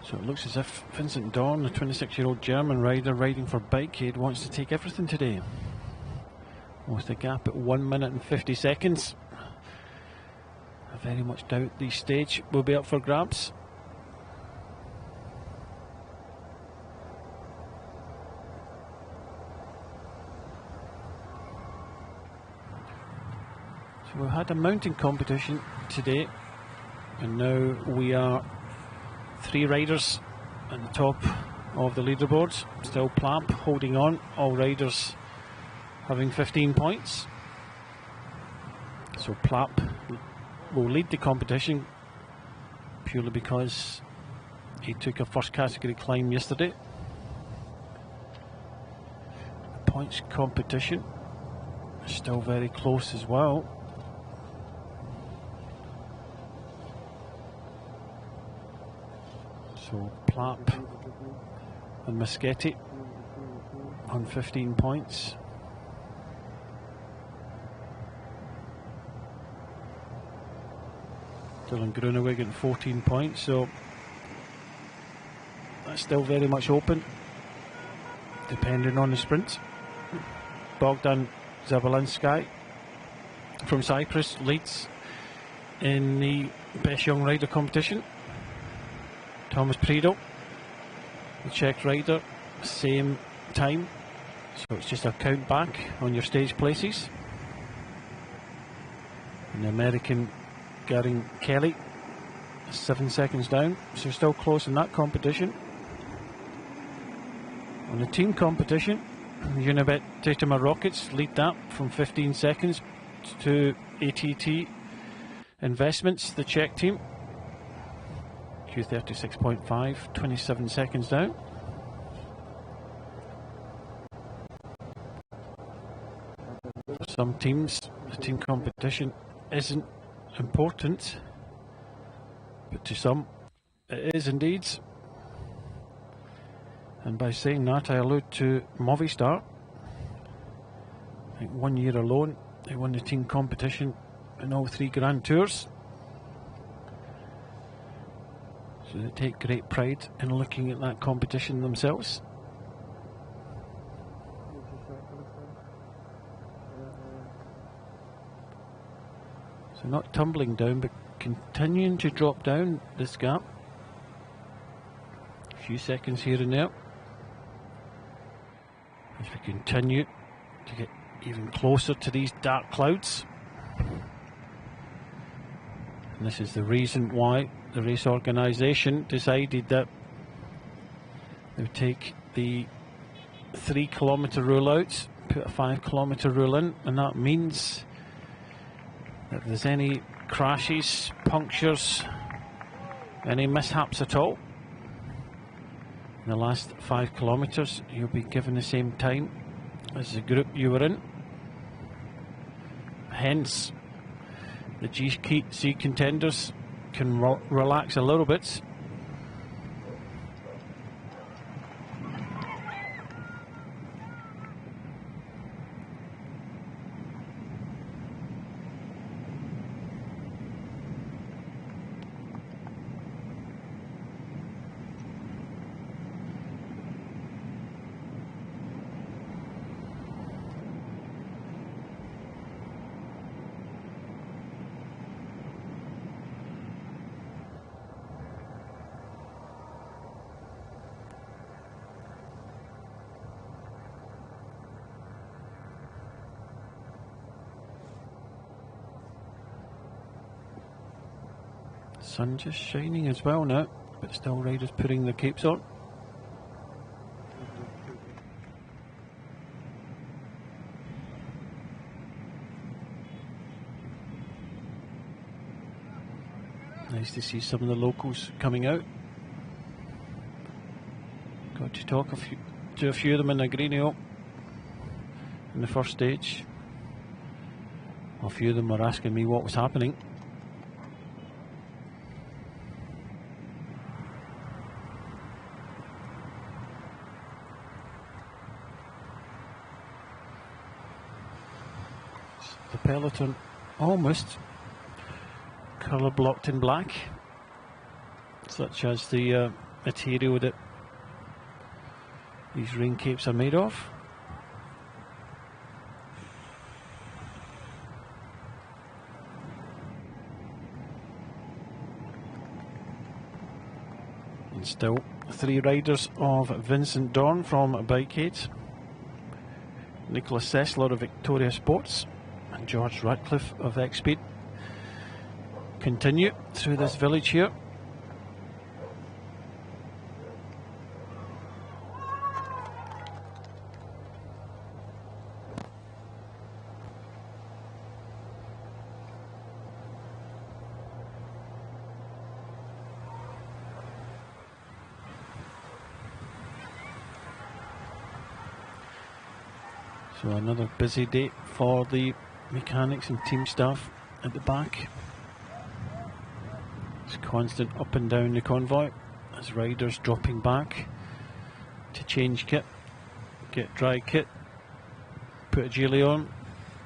So it looks as if Vincent Dorn, the 26-year-old German rider riding for Bikeaid, wants to take everything today, with the gap at 1 minute and 50 seconds. very much doubt the stage will be up for grabs. So we've had a mountain competition today, and now we are 3 riders at the top of the leaderboards. Still Plamp holding on, all riders having 15 points. So Plamp will lead the competition purely because he took a first category climb yesterday. The points competition is still very close as well. So Plamp and Moschetti on 15 points. Dylan Grunewig at 14 points, so that's still very much open, depending on the sprint. Bogdan Zabalinski from Cyprus leads in the Best Young Rider competition. Thomas Priedel, the Czech rider, same time, so it's just a count back on your stage places. And the American Gary Kelly 7 seconds down, so still close in that competition. On the team competition, Unibet Tetema Rockets lead that from 15 seconds to ATT Investments, the Czech team. Q36.5, 27 seconds down. For some teams, the team competition isn't important, but to some it is indeed. And by saying that, I allude to Movistar. I think 1 year alone they won the team competition in all 3 Grand Tours, so they take great pride in looking at that competition themselves. So not tumbling down, but continuing to drop down this gap. A few seconds here and there as we continue to get even closer to these dark clouds. And this is the reason why the race organisation decided that they would take the 3 kilometre rule out, put a 5 kilometre rule in, and that means if there's any crashes, punctures, any mishaps at all in the last 5 kilometres, you'll be given the same time as the group you were in. Hence, the GC contenders can relax a little bit. Sun just shining as well now, but still riders putting their capes on. Nice to see some of the locals coming out. Got to talk to a few of them in the Greenio in the first stage. A few of them were asking me what was happening. The Peloton almost colour blocked in black, such as the material that these rain capes are made of. And still 3 riders of Vincent Dorn from Bikehead, Nicholas Sessler of Victoria Sports, and George Radcliffe of X-Speed continue through this village here. So another busy day for the mechanics and team staff at the back. It's constant up and down the convoy as riders dropping back to change kit, get dry kit, put a geely on,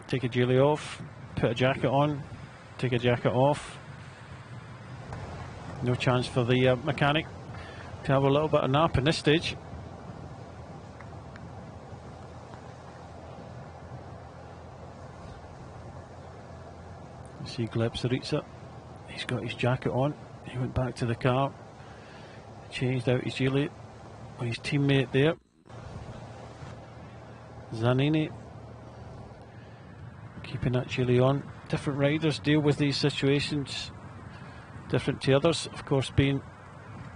take a geely off, put a jacket on, take a jacket off. No chance for the mechanic to have a little bit of nap in this stage. See Gleb Saritsa, he's got his jacket on, he went back to the car, changed out his geely with his teammate there. Zanini keeping that geely on. Different riders deal with these situations, different to others, of course being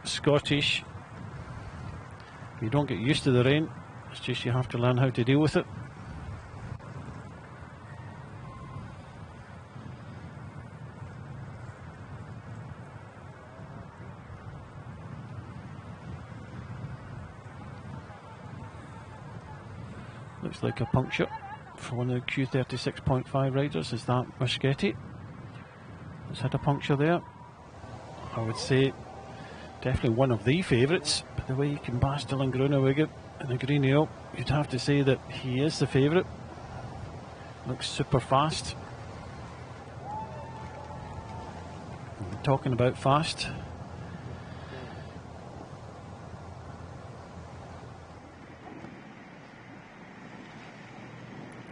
Scottish. You don't get used to the rain, it's just you have to learn how to deal with it. Looks like a puncture for one of the Q36.5 riders. Is that Moschetti? It's had a puncture there. I would say definitely one of the favourites, but the way he can bash Dylan Groenewegen in the green ale, you'd have to say that he is the favourite. Looks super fast. And talking about fast,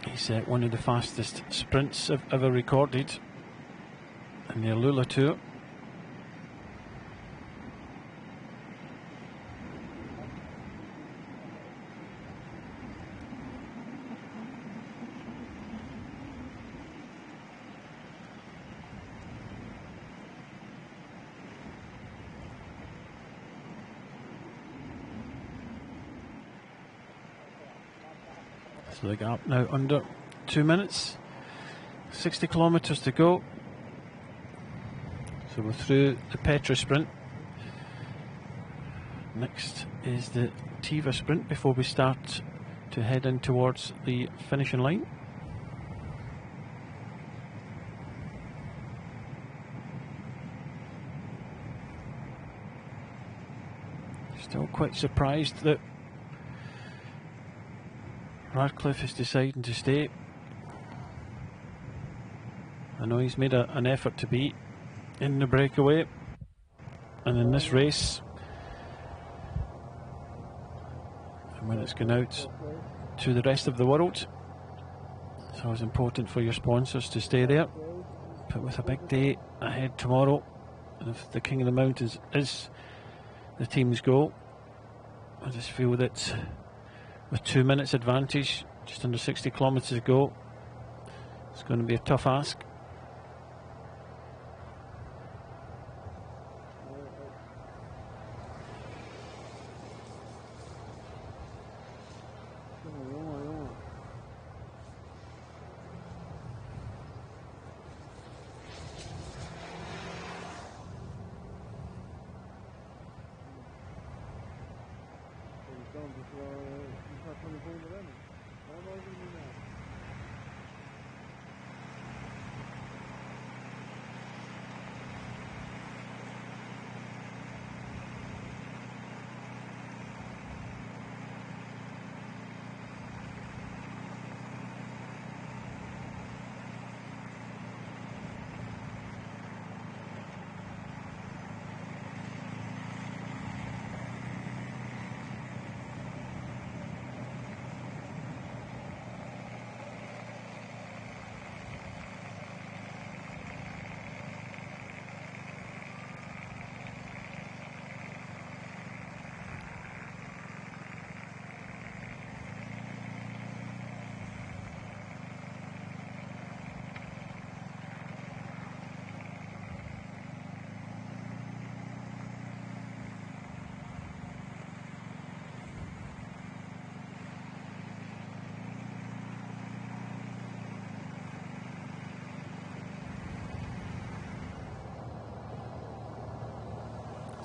he set one of the fastest sprints I've ever recorded in the Alula Tour. So the gap now under 2 minutes, 60 kilometres to go. So we're through the Petra sprint. Next is the Tiva sprint before we start to head in towards the finishing line. Still quite surprised that Radcliffe is deciding to stay. I know he's made an effort to be in the breakaway and in this race, and when it's gone out to the rest of the world, it's always important for your sponsors to stay there. But with a big day ahead tomorrow, and if the King of the Mountains is the team's goal, I just feel that with 2 minutes advantage, just under 60 kilometres to go, it's going to be a tough ask.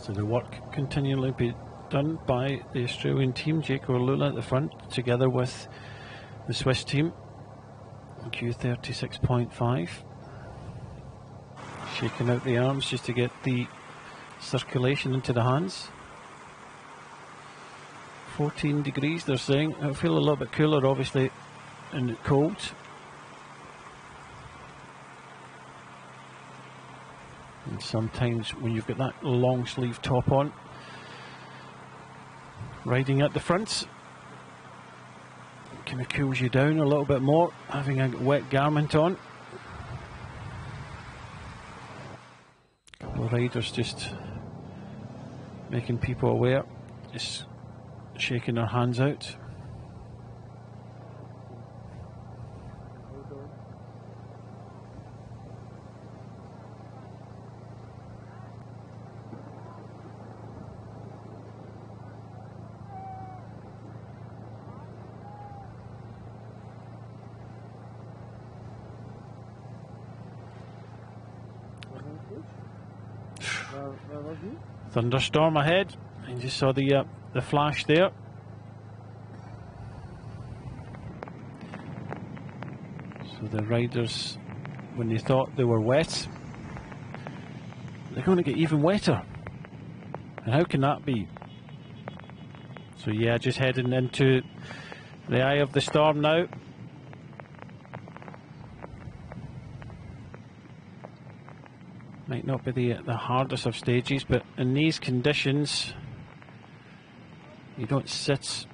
So the work continually be done by the Australian team, Jake Orlula at the front, together with the Swiss team, Q36.5. Shaking out the arms just to get the circulation into the hands. 14 degrees they're saying. It'll feel a little bit cooler obviously in the cold. And sometimes when you've got that long sleeve top on, riding at the front, it kind of cools you down a little bit more, having a wet garment on. A couple of riders just making people aware, just shaking their hands out. Thunderstorm ahead. You just saw the flash there. So the riders, when they thought they were wet, they're going to get even wetter. And how can that be? So yeah, just heading into the eye of the storm now. Might not be the hardest of stages, but in these conditions you don't sit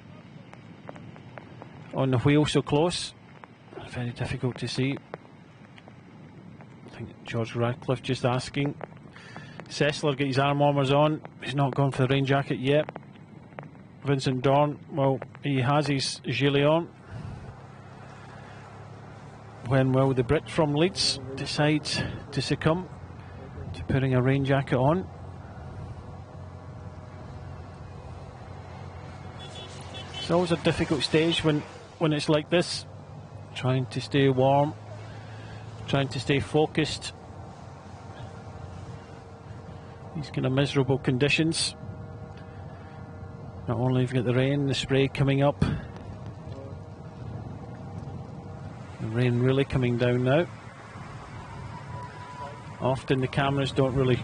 on the wheel so close. Very difficult to see. I think George Radcliffe just asking. Sessler get his arm warmers on. He's not gone for the rain jacket yet. Vincent Dorn, well, he has his gilet on. When will the Brit from Leeds decide to succumb to putting a rain jacket on? It's always a difficult stage when it's like this, trying to stay warm, trying to stay focused. These kind of miserable conditions. Not only have you got the rain, the spray coming up, the rain really coming down now. Often the cameras don't really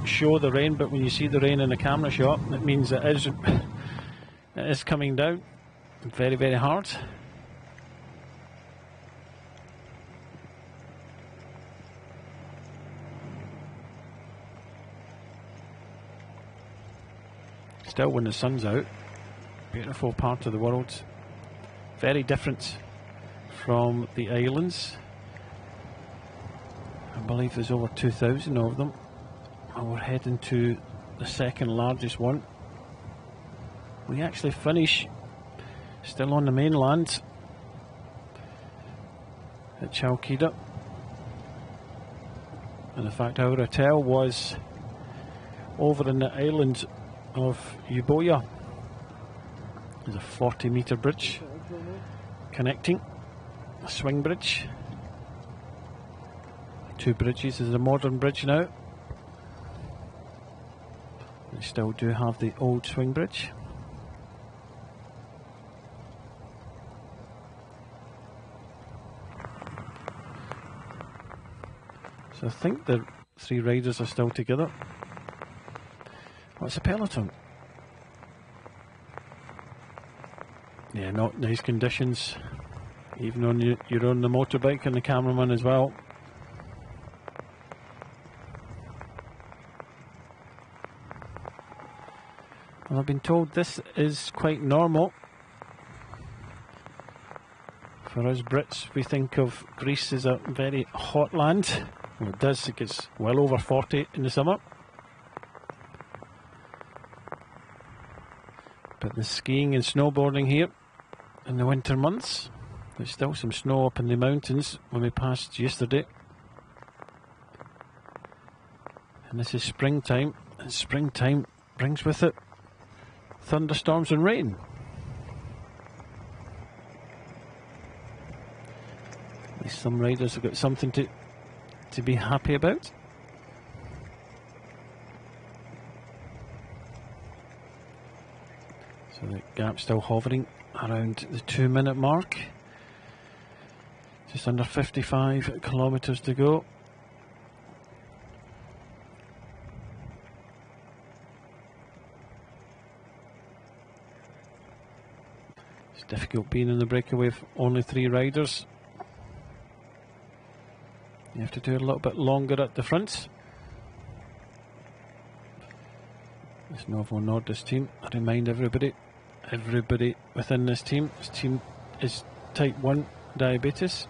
show the rain, but when you see the rain in the camera shot, it means it is coming down very, very hard. Still, when the sun's out, beautiful part of the world, very different from the islands. I believe there's over 2,000 of them, and we're heading to the second largest one. We actually finish still on the mainland at Chalkida, and in fact our hotel was over in the island of Euboea. There's a 40-metre bridge connecting, a swing bridge. Two bridges. There's a modern bridge now. They still do have the old swing bridge. So I think the three riders are still together. What's a peloton? Yeah, not nice conditions. Even on you're on the motorbike and the cameraman as well. Well, I've been told this is quite normal. For us Brits, we think of Greece as a very hot land. Well, it does, it gets well over 40 in the summer. But the skiing and snowboarding here in the winter months, there's still some snow up in the mountains when we passed yesterday. And this is springtime, and springtime brings with it thunderstorms and rain. At least some riders have got something to be happy about. So the gap still hovering around the 2-minute mark. Just under 55 kilometres to go. It's difficult being in the breakaway with only 3 riders. You have to do it a little bit longer at the front. This Novo Nordisk team, I remind everybody within this team is type 1 diabetes.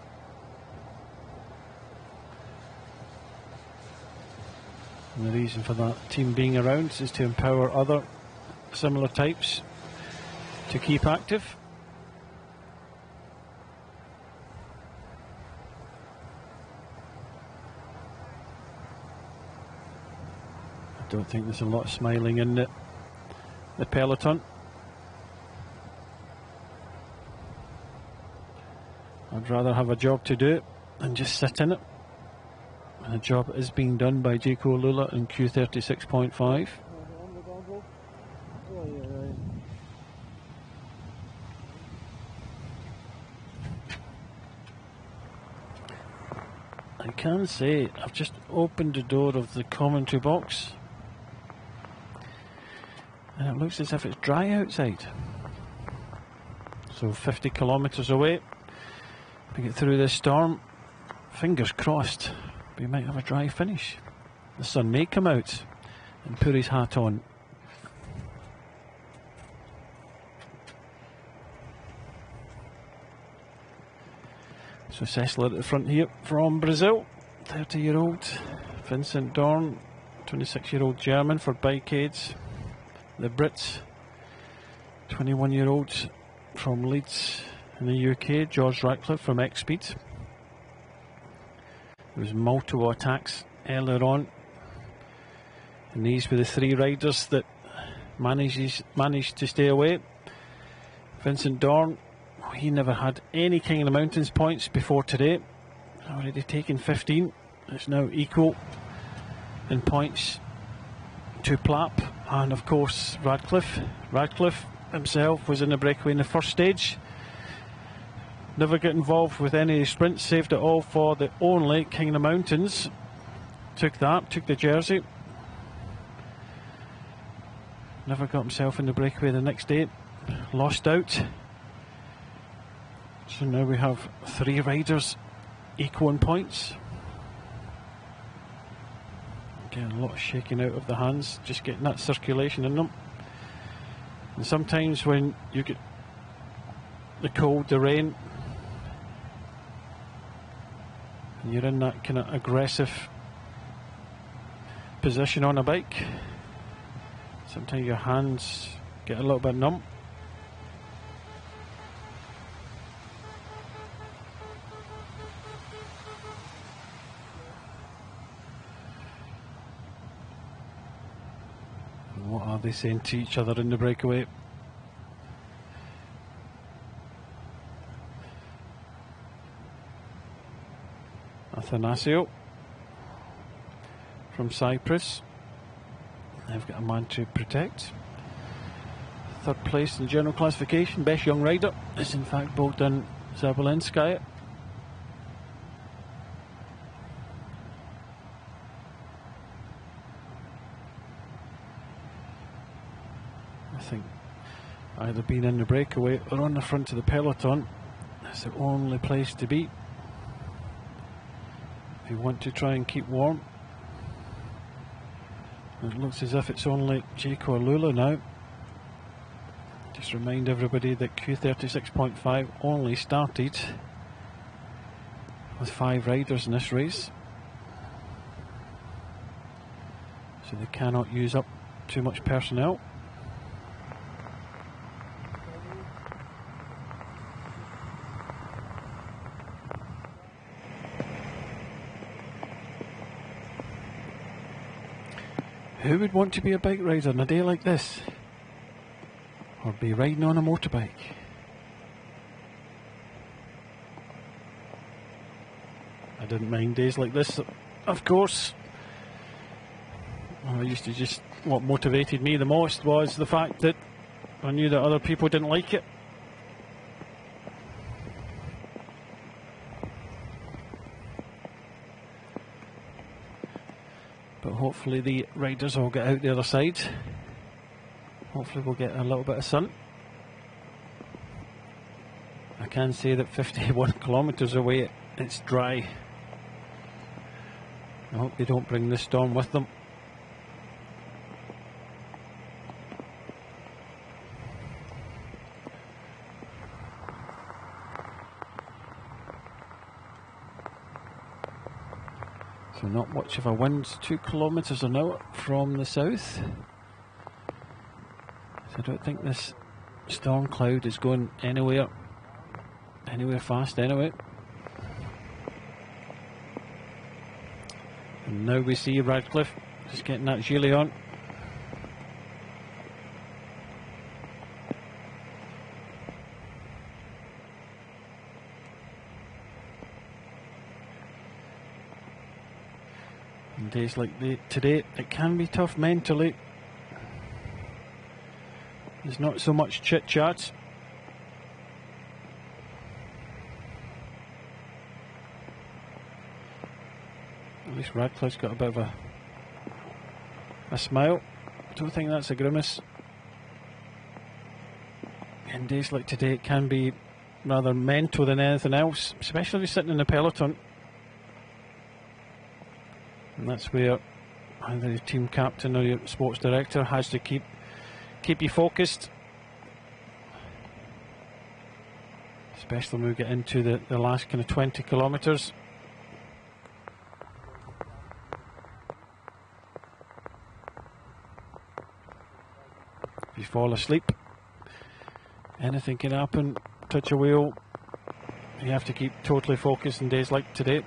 And the reason for that team being around is to empower other similar types to keep active. I don't think there's a lot of smiling in the peloton. I'd rather have a job to do than just sit in it. And the job is being done by Jaco Lula in Q36.5. I can say I've just opened the door of the commentary box and it looks as if it's dry outside. So 50 kilometres away to get through this storm. Fingers crossed we might have a dry finish. The sun may come out and put his hat on. So Sessler at the front here from Brazil, 30-year-old Vincent Dorn, 26-year-old German for Bike Aids. The Brits, 21-year-old from Leeds in the UK, George Ratcliffe from X-Speed. There was multiple attacks earlier on, and these were the 3 riders that managed to stay away. Vincent Dorn, he never had any King of the Mountains points before today. Already taken 15. It's now equal in points to Plapp, and of course Radcliffe. Radcliffe himself was in the breakaway in the first stage. Never got involved with any sprints, saved it all for the only King of the Mountains. Took the jersey. Never got himself in the breakaway the next day. Lost out. So now we have 3 riders equal in points. Again, a lot of shaking out of the hands, just getting that circulation in them. And sometimes when you get the cold, the rain, and you're in that kind of aggressive position on a bike, sometimes your hands get a little bit numb. What are they saying to each other in the breakaway? Athanasio from Cyprus. They've got a man to protect. 3rd place in the general classification. Best young rider is in fact Bogdan Zabelinskaya. I think either being in the breakaway or on the front of the peloton is the only place to be if you want to try and keep warm. And it looks as if it's only Jaco Lula now. Just remind everybody that Q36.5 only started with 5 riders in this race, so they cannot use up too much personnel. Who would want to be a bike rider on a day like this? Or be riding on a motorbike? I didn't mind days like this, of course. I used to just, what motivated me the most was the fact that I knew that other people didn't like it. But hopefully the riders will get out the other side. Hopefully we'll get a little bit of sun. I can say that 51 kilometres away it's dry. I hope they don't bring the storm with them. So not much of a wind, 2 kilometres an hour from the south. So I don't think this storm cloud is going anywhere fast anyway. And now we see Radcliffe just getting that gilet on. And days like today, it can be tough mentally. There's not so much chit chat. At least Radcliffe's got a bit of a smile. I don't think that's a grimace. In days like today, it can be rather mental than anything else, especially if you're sitting in the peloton. And that's where either the team captain or your sports director has to keep you focused. Especially when we get into the last kind of 20 kilometres. If you fall asleep, anything can happen. Touch a wheel. You have to keep totally focused in days like today.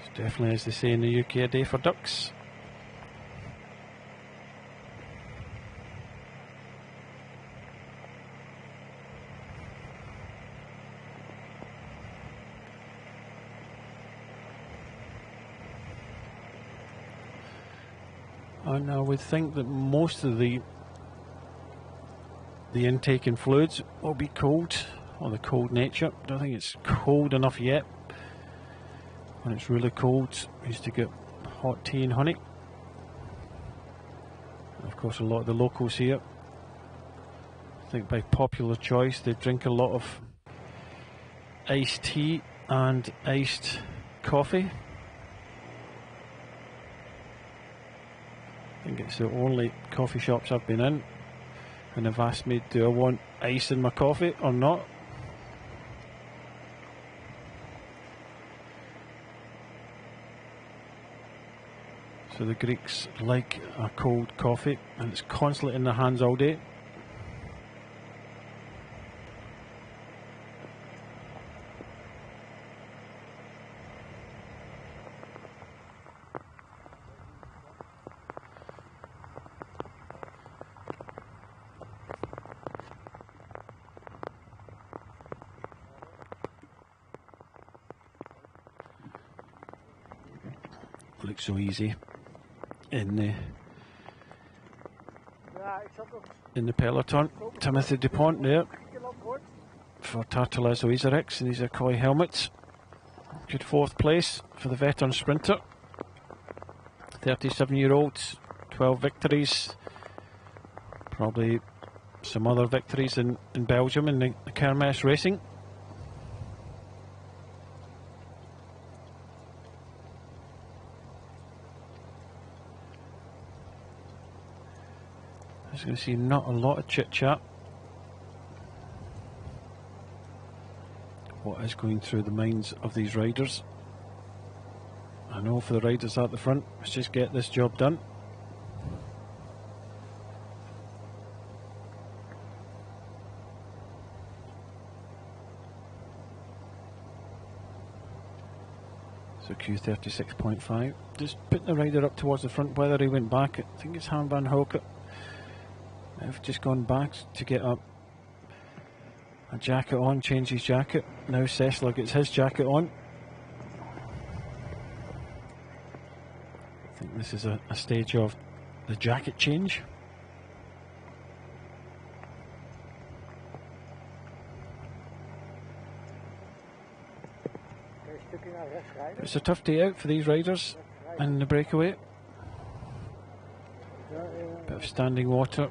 It's definitely, as they say in the UK, a day for ducks. And I would think that most of the intake in fluids will be cold, or the cold nature. I don't think it's cold enough yet. When it's really cold, we used to get hot tea and honey. And of course, a lot of the locals here, I think by popular choice, they drink a lot of iced tea and iced coffee. I think it's the only coffee shops I've been in and have asked me, do I want ice in my coffee or not? So the Greeks like a cold coffee, and it's constantly in their hands all day. Looks so easy in the peloton. Timothy DuPont there for Tartalezzo Isarix and his Akoi helmets. Good fourth place for the veteran sprinter. 37-year-old, 12 victories. Probably some other victories in Belgium in the Kermes racing. As you can see, not a lot of chit chat. What is going through the minds of these riders? I know for the riders at the front, let's just get this job done. So Q36.5, just putting the rider up towards the front. Whether he went back, I think it's Han van Hoeke. I've just gone back to get a jacket on, change his jacket. Now Sessler gets his jacket on. this is a stage of the jacket change. It's a tough day out for these riders in the breakaway. Bit of standing water.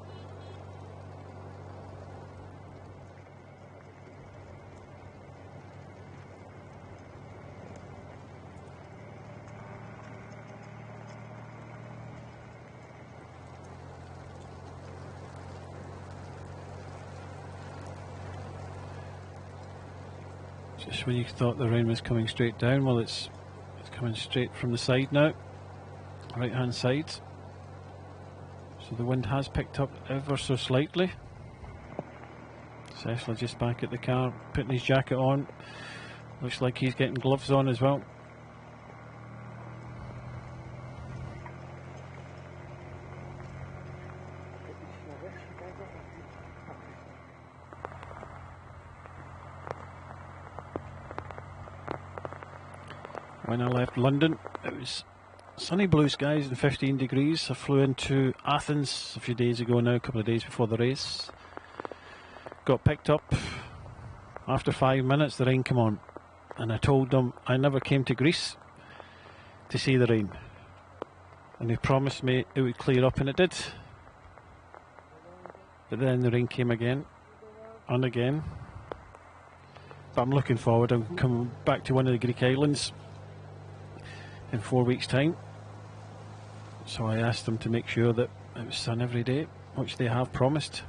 Just when you thought the rain was coming straight down, well, it's coming straight from the side now, right hand side. So the wind has picked up ever so slightly. Cecil just back at the car, putting his jacket on. Looks like he's getting gloves on as well. When I left London, it was sunny blue skies and 15 degrees. I flew into Athens a few days ago now, a couple of days before the race. Got picked up. After 5 minutes, the rain came on. And I told them I never came to Greece to see the rain. And they promised me it would clear up, and it did. But then the rain came again and again. But I'm looking forward. I'm coming back to one of the Greek islands in 4 weeks' time. So I asked them to make sure that it was sun every day, which they have promised.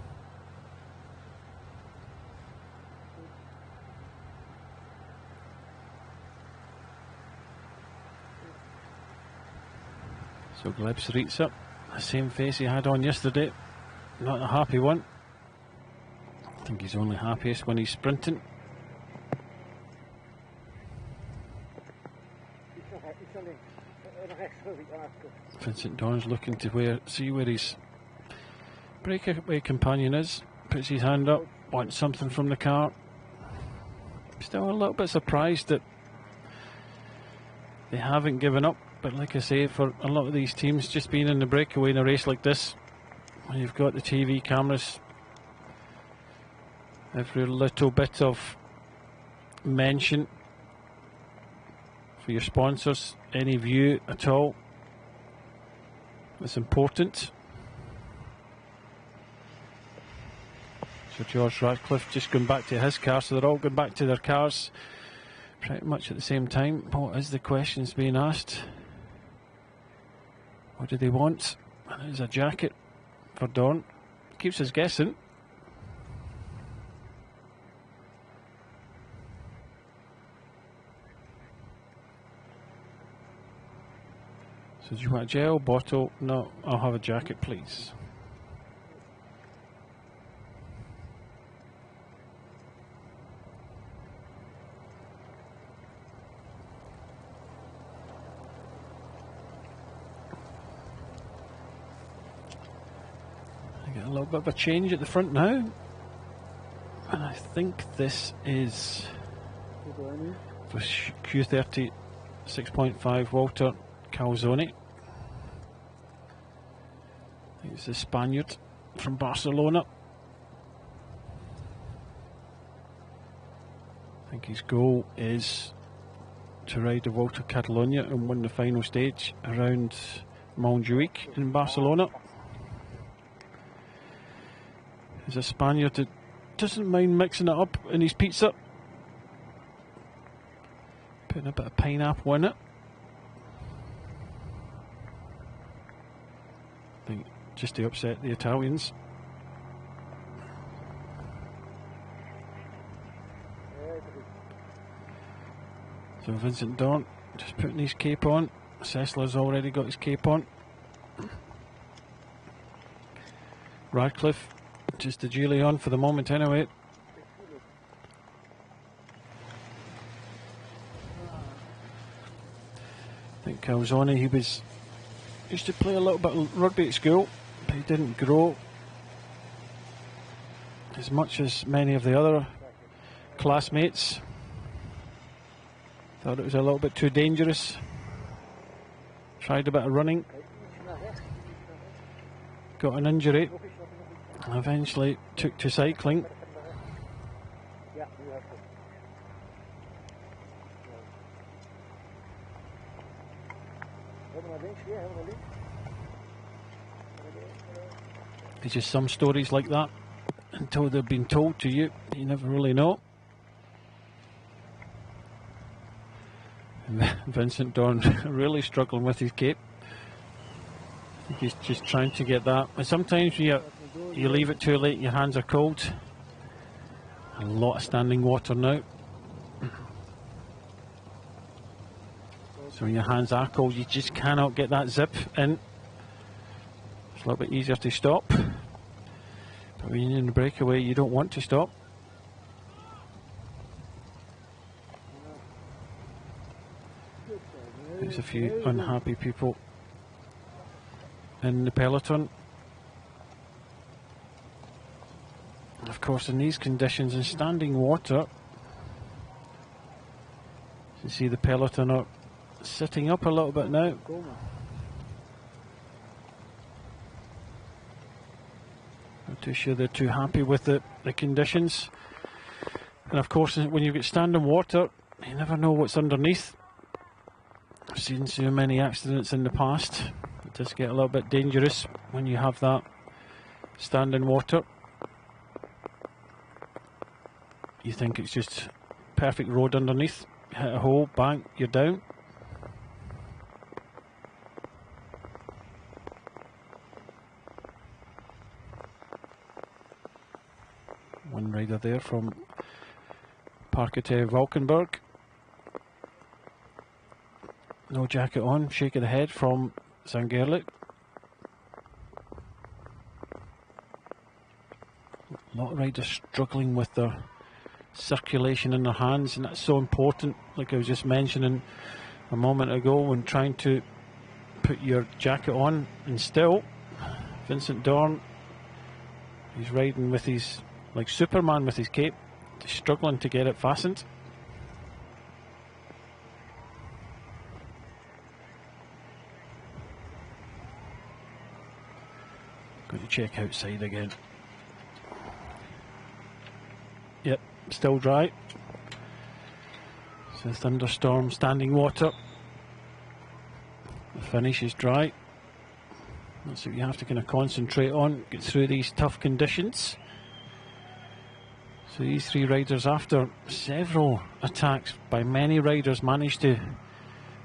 So Gleb Syriza, the same face he had on yesterday, not a happy one. I think he's only happiest when he's sprinting. Vincent Dorn's looking to see where his breakaway companion is. Puts his hand up, wants something from the car. Still a little bit surprised that they haven't given up. But like I say, for a lot of these teams, just being in the breakaway in a race like this, when you've got the TV cameras, every little bit of mention for your sponsors, any view at all, it's important. So George Radcliffe just going back to his car, so they're all going back to their cars pretty much at the same time. What is the questions being asked? What do they want? And there's a jacket for Dorn. Keeps us guessing. So do you want a gel bottle? No, I'll have a jacket, please. I get a little bit of a change at the front now. And I think this is for Q30 6.5 Walter Calzone. I think it's a Spaniard from Barcelona. I think his goal is to ride the Volta Catalunya and win the final stage around Montjuic in Barcelona. He's a Spaniard that doesn't mind mixing it up in his pizza, putting a bit of pineapple in it. I think just to upset the Italians. So Vincent Dorn just putting his cape on. Cecil's already got his cape on. Radcliffe just a dually on for the moment anyway. I think Calzone, he used to play a little bit of rugby at school, but he didn't grow as much as many of the other classmates. Thought it was a little bit too dangerous. Tried a bit of running, got an injury, eventually took to cycling. It's just some stories like that, until they've been told to you, you never really know. Vincent Dorn really struggling with his cape. I think he's just trying to get that. And sometimes you leave it too late, your hands are cold. A lot of standing water now. So when your hands are cold, you just cannot get that zip in. It's a little bit easier to stop. But when you're in the breakaway, you don't want to stop. There's a few unhappy people in the peloton. Of course, in these conditions, in standing water, you see the peloton are sitting up a little bit now. Not too sure they're too happy with the conditions. And of course, when you get standing water, you never know what's underneath. I've seen so many accidents in the past. It does get a little bit dangerous when you have that standing water. You think it's just perfect road underneath. Hit a hole, bang, you're down. One rider there from Parkete Valkenburg. No jacket on, shake of the head from Zangerlik. A lot of riders struggling with their circulation in their hands, and that's so important, like I was just mentioning a moment ago, when trying to put your jacket on. And still, Vincent Dorn, he's riding with his, like Superman with his cape, struggling to get it fastened. Going to check outside again. Yep, still dry. So thunderstorm, standing water. The finish is dry. That's what you have to kind of concentrate on, get through these tough conditions. So these three riders, after several attacks by many riders, managed to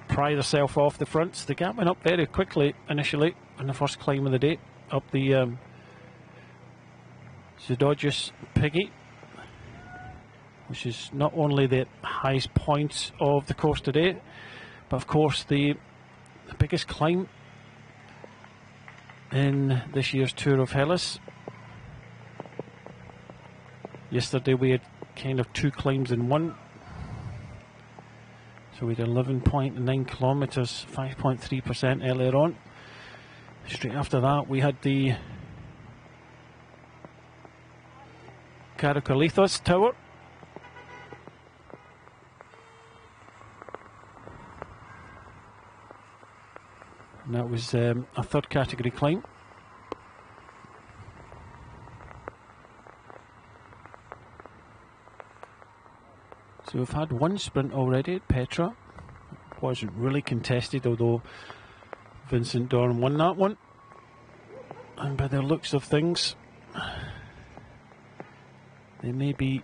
pry themselves off the fronts. The gap went up very quickly initially on the first climb of the day, up the Zudodjus Piggy, which is not only the highest point of the course today, but of course the biggest climb in this year's Tour of Hellas. Yesterday we had kind of two climbs in one. So we did 11.9 kilometres, 5.3% earlier on. Straight after that we had the Karakalithos Tower. And that was a third category climb. So we've had one sprint already at Petra. It wasn't really contested, although Vincent Dorn won that one. And by the looks of things, they may be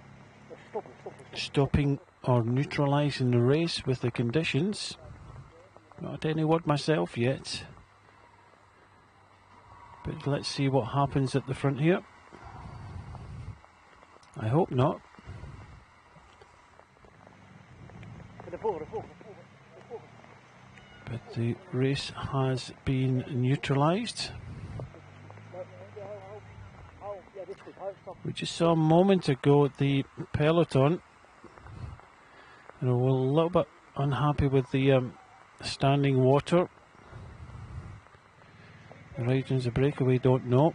stopping or neutralising the race with the conditions. Not any word myself yet. But let's see what happens at the front here. I hope not. But the race has been neutralised. We just saw a moment ago the peloton, you know, we're a little bit unhappy with the standing water. The riders of Breakaway don't know.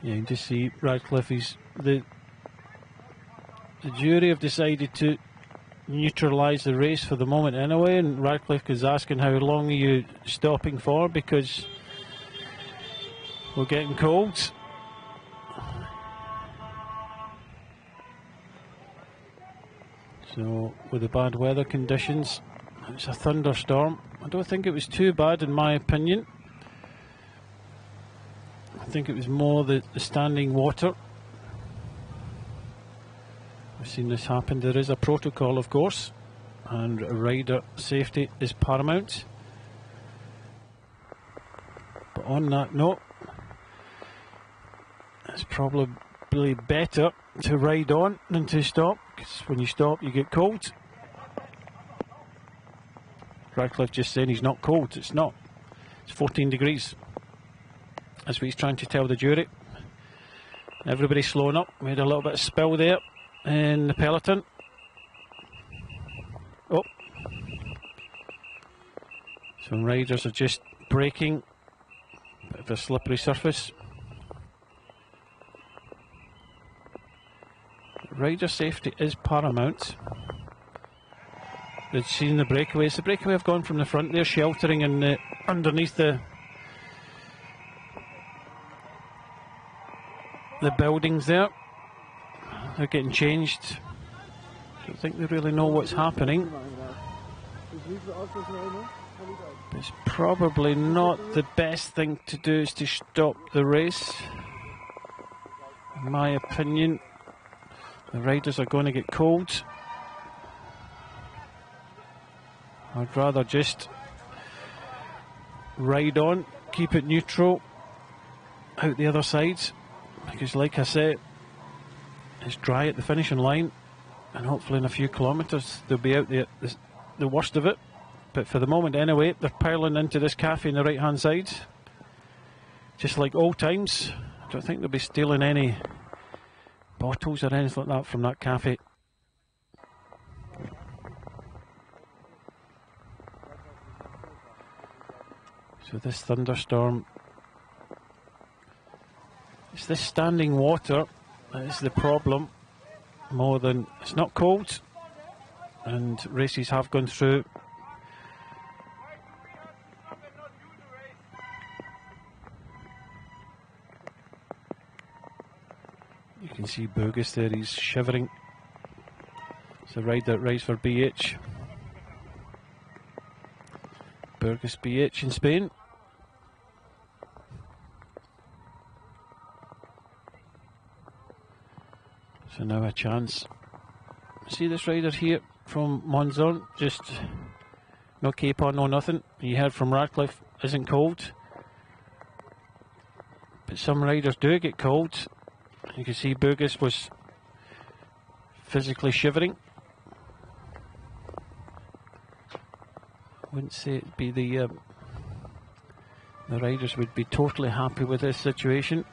Yeah, you can just see Radcliffe, the jury have decided to neutralise the race for the moment anyway, and Radcliffe is asking how long are you stopping for, because we're getting cold. So with the bad weather conditions, it's a thunderstorm. I don't think it was too bad in my opinion. I think it was more the standing water. We've seen this happen. There is a protocol, of course, and rider safety is paramount. But on that note, it's probably better to ride on than to stop, because when you stop you get cold. Radcliffe just saying he's not cold. It's not. It's 14 degrees. That's what he's trying to tell the jury. Everybody's slowing up. We had a little bit of spill there in the peloton. Oh. Some riders are just braking. Bit of a slippery surface. Rider safety is paramount. They've seen the breakaways. The breakaway have gone from the front there, sheltering in the, underneath the buildings there. They're getting changed. I don't think they really know what's happening. It's probably not the best thing to do is to stop the race. In my opinion, the riders are going to get cold. I'd rather just ride on, keep it neutral out the other side, because like I said, it's dry at the finishing line, and hopefully in a few kilometres they'll be out the worst of it. But for the moment anyway, they're piling into this cafe on the right hand side, just like old times. I don't think they'll be stealing any bottles or anything like that from that cafe. So this thunderstorm, it's this standing water that is the problem, more than it's not cold, and races have gone through. You can see Burgess there, he's shivering. It's a ride that rides for BH. Burgess BH in Spain. So now a chance. See this rider here from Monzon, just no cape on, no nothing. You heard from Radcliffe, isn't cold. But some riders do get cold. You can see Burgess was physically shivering. I wouldn't say it'd be the riders would be totally happy with this situation.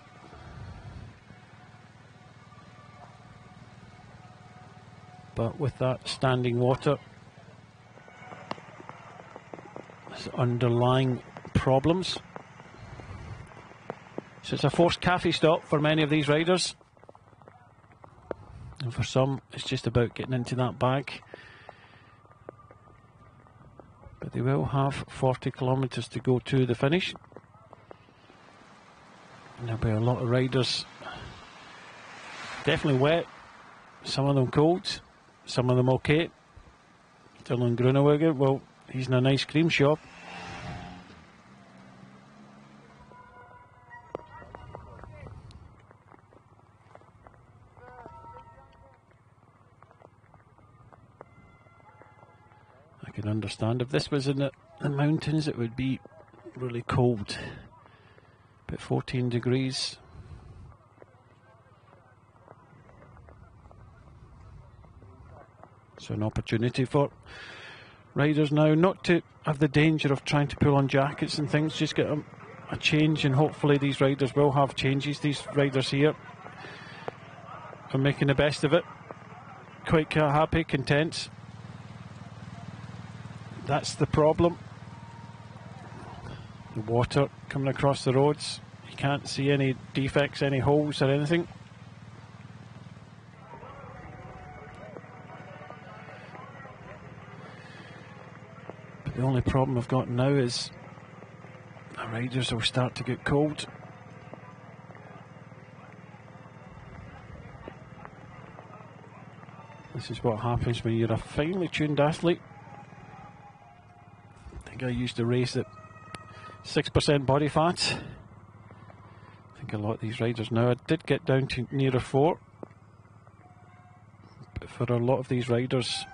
But with that standing water, there's underlying problems. So it's a forced cafe stop for many of these riders. And for some, it's just about getting into that bag. But they will have 40 kilometres to go to the finish. And there'll be a lot of riders definitely wet, some of them cold. Some of them okay. Dylan Grunewagen, well, he's in an ice cream shop. I can understand if this was in the mountains, it would be really cold. But 14 degrees. So an opportunity for riders now not to have the danger of trying to pull on jackets and things, just get a change, and hopefully these riders will have changes. These riders here are making the best of it, quite happy, content. That's the problem. The water coming across the roads, you can't see any defects, any holes or anything. only problem I've got now is the riders will start to get cold. This is what happens when you're a finely tuned athlete. I think I used to race at 6% body fat. I think a lot of these riders now, I did get down to nearer 4. But for a lot of these riders,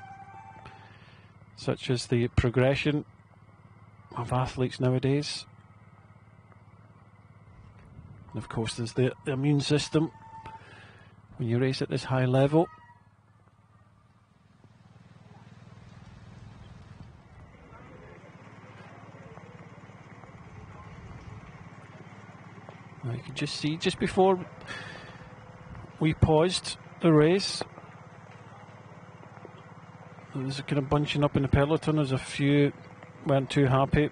such as the progression of athletes nowadays, and of course there's the immune system when you race at this high level. Now you can just see, just before we paused the race, there was a kind of bunching up in the peloton. There's a few weren't too happy.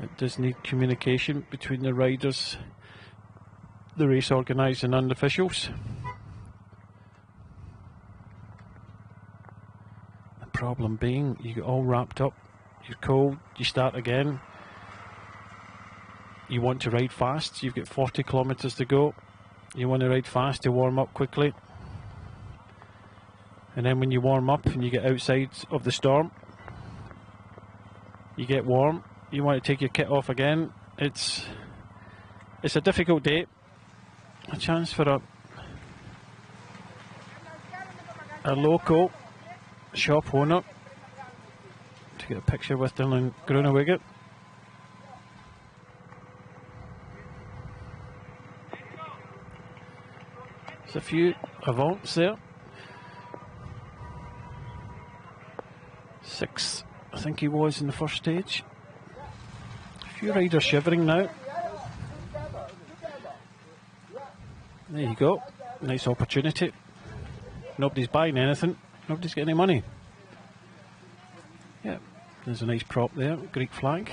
It does need communication between the riders, the race organising and officials. The problem being, you get all wrapped up, you're cold, you start again, you want to ride fast, you've got 40 kilometres to go, you want to ride fast to warm up quickly, and then when you warm up and you get outside of the storm, you get warm, you want to take your kit off again. It's a difficult day. A chance for a local shop owner to get a picture with Dylan Grunewiggett. There's a few avants there. 6, I think he was in the first stage. A few riders shivering now. There you go, nice opportunity. Nobody's buying anything, nobody's getting any money. Yeah, there's a nice prop there, Greek flag.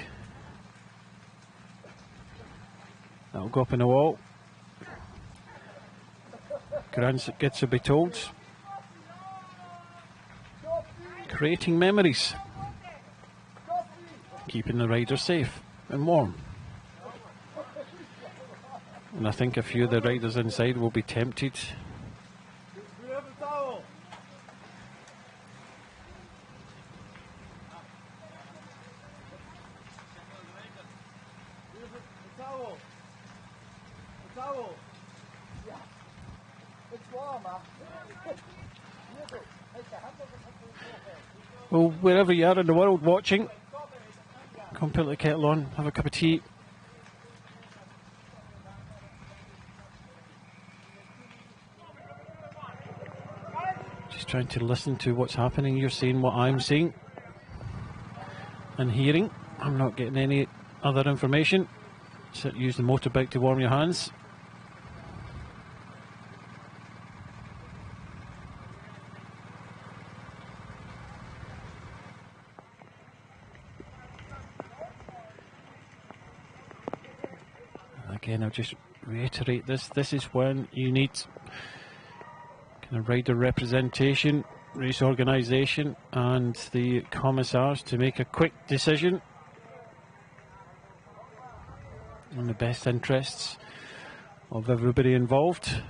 That'll go up in the wall. Grants gets to be told. Creating memories. Keeping the riders safe and warm. And I think a few of the riders inside will be tempted. Well, wherever you are in the world watching, come put the kettle on, have a cup of tea. Just trying to listen to what's happening. You're seeing what I'm seeing and hearing. I'm not getting any other information. So use the motorbike to warm your hands. Again, I'll just reiterate this. This is when you need kind of rider representation, race organisation and the commissars to make a quick decision on the best interests of everybody involved.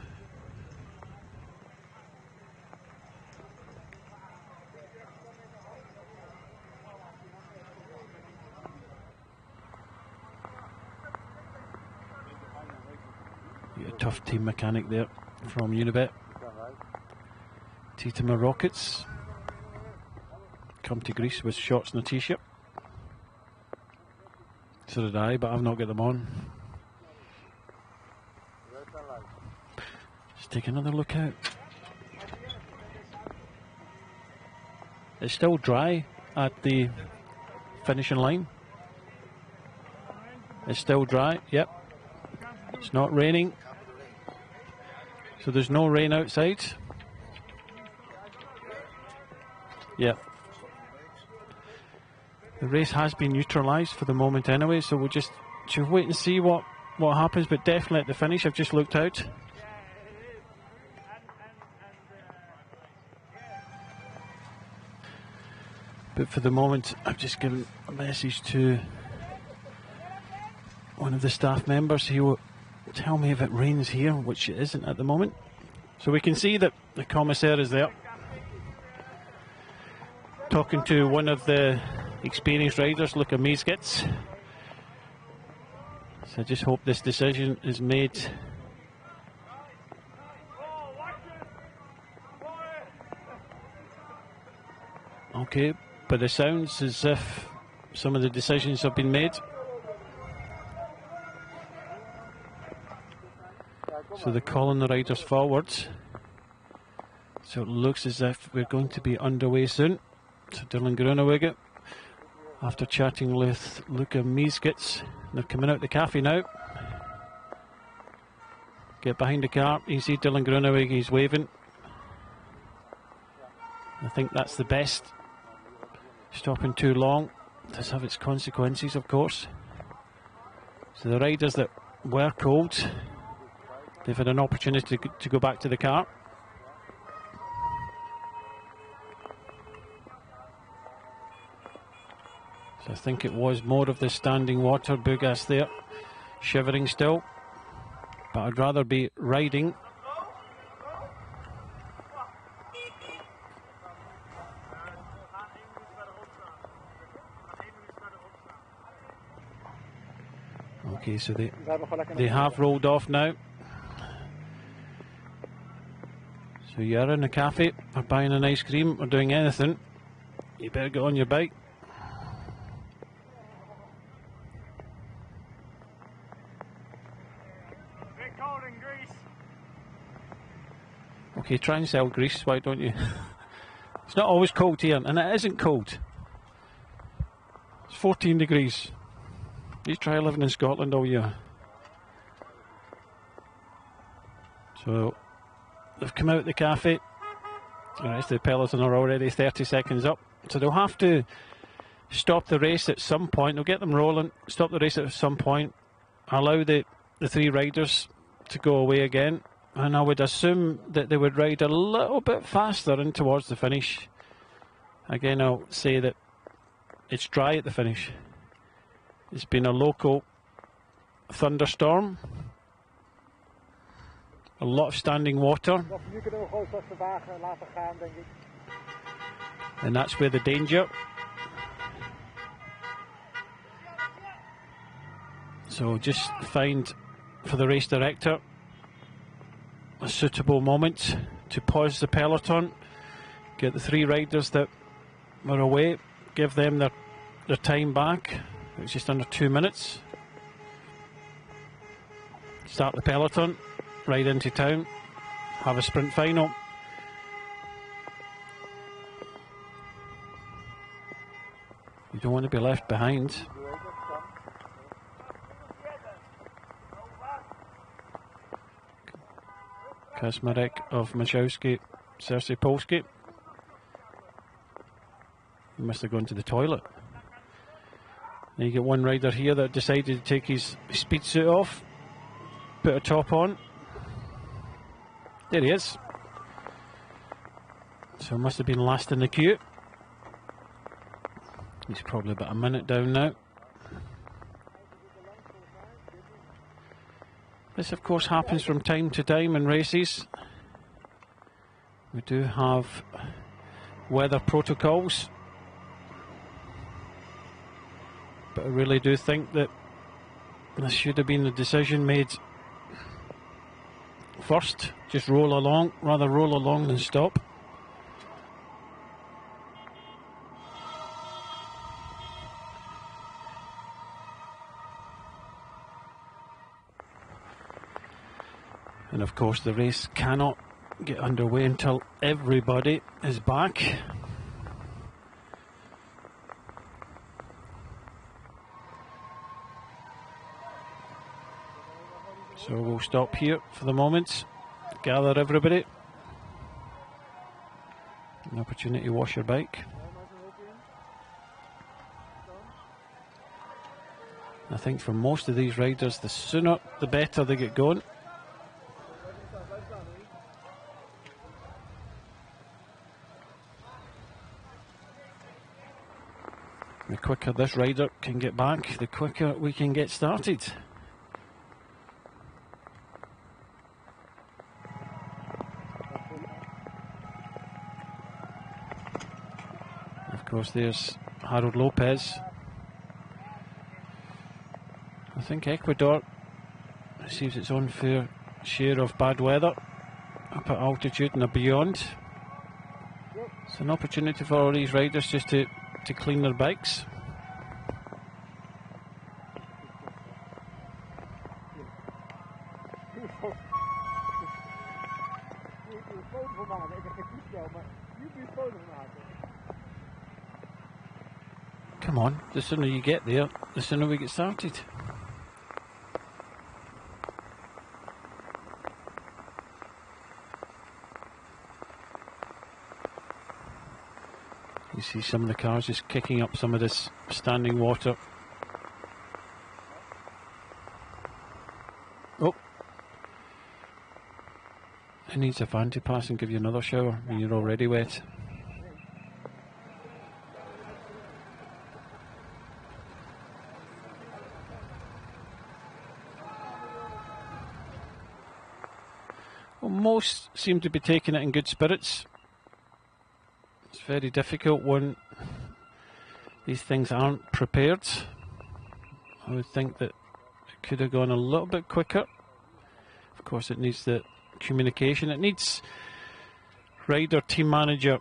A tough team mechanic there from Unibet. Titama Rockets come to Greece with shorts and a t-shirt. So did I, but I've not got them on. Let's take another look out. It's still dry at the finishing line. It's still dry, yep. It's not raining. So there's no rain outside. Yeah. The race has been neutralised for the moment anyway, so we'll just wait and see what happens, but definitely at the finish, I've just looked out. But for the moment, I've just given a message to one of the staff members. He will tell me if it rains here, which it isn't at the moment. So we can see that the commissaire is there, talking to one of the experienced riders, Luca Mieskits. So I just hope this decision is made. Okay, but it sounds as if some of the decisions have been made. So they're calling the riders forwards. So it looks as if we're going to be underway soon. So Dylan Groenewegen, after chatting with Luca Mieskits, they're coming out the cafe now. Get behind the car. You see Dylan Groenewegen, he's waving. I think that's the best. Stopping too long does have its consequences, of course. So the riders that were cold, they've had an opportunity to go back to the car. So I think it was more of the standing water. Bugas there, shivering still. But I'd rather be riding. Okay, so they have rolled off now. So you're in a cafe or buying an ice cream or doing anything, you better get on your bike. Okay, try and sell grease, why don't you? It's not always cold here, and it isn't cold. It's 14 degrees. You try living in Scotland all year. So they've come out the cafe. The rest of the peloton are already 30 seconds up. So they'll have to stop the race at some point. They'll get them rolling, stop the race at some point, allow the three riders to go away again. And I would assume that they would ride a little bit faster in towards the finish. Again, I'll say that it's dry at the finish. It's been a local thunderstorm. A lot of standing water. And that's where the danger. So just find for the race director a suitable moment to pause the peloton, get the three riders that were away, give them their time back. It's just under 2 minutes. Start the peloton, ride into town, have a sprint final. You don't want to be left behind. Kasmarek of Majowski, Sergei Polski. He must have gone to the toilet. Then you get one rider here that decided to take his speed suit off, put a top on. There he is. So must have been last in the queue. He's probably about a minute down now. This of course happens from time to time in races. We do have weather protocols, but I really do think that this should have been the decision made first. Just roll along, rather roll along than stop. And of course the race cannot get underway until everybody is back. So we'll stop here for the moment, gather everybody. An opportunity to wash your bike. I think for most of these riders, the sooner the better they get going. The quicker this rider can get back, the quicker we can get started. Of course, there's Harold Lopez. I think Ecuador receives its own fair share of bad weather up at altitude and beyond. It's an opportunity for all these riders just to clean their bikes. Come on, the sooner you get there, the sooner we get started. You see some of the cars just kicking up some of this standing water. Oh, it needs a fan to pass and give you another shower when you're already wet. Well, most seem to be taking it in good spirits. It's very difficult when these things aren't prepared. I would think that it could have gone a little bit quicker. Of course, it needs the communication. It needs rider, team manager,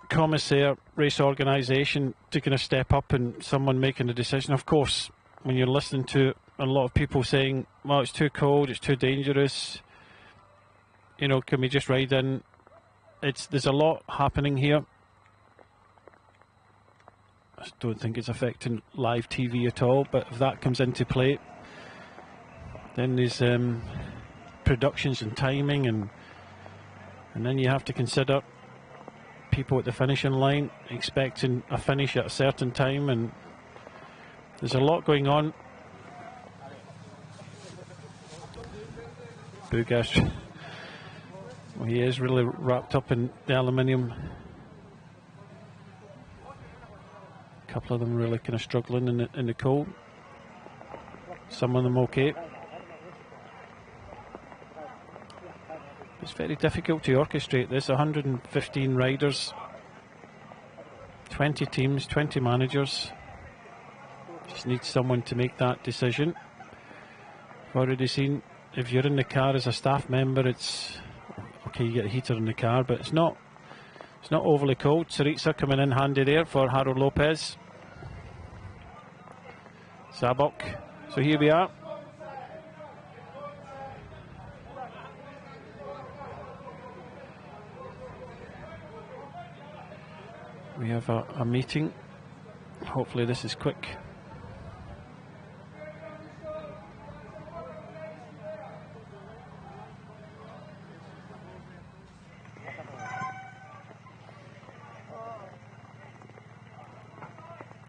commissaire, race organisation to kind of step up and someone making a decision. Of course, when you're listening to a lot of people saying, well, it's too cold, it's too dangerous, you know, can we just ride in? There's a lot happening here. I don't think it's affecting live TV at all, but if that comes into play, then there's productions and timing, and then you have to consider people at the finishing line expecting a finish at a certain time, and there's a lot going on. Bugas, well, he is really wrapped up in the aluminium. A couple of them really kind of struggling in the cold. Some of them okay. It's very difficult to orchestrate this. 115 riders, 20 teams, 20 managers. Just need someone to make that decision. I've already seen, if you're in the car as a staff member, it's okay, you get a heater in the car, but it's not overly cold. Saritza coming in handy there for Harold Lopez. Zabok. So here we are. We have a meeting. Hopefully this is quick.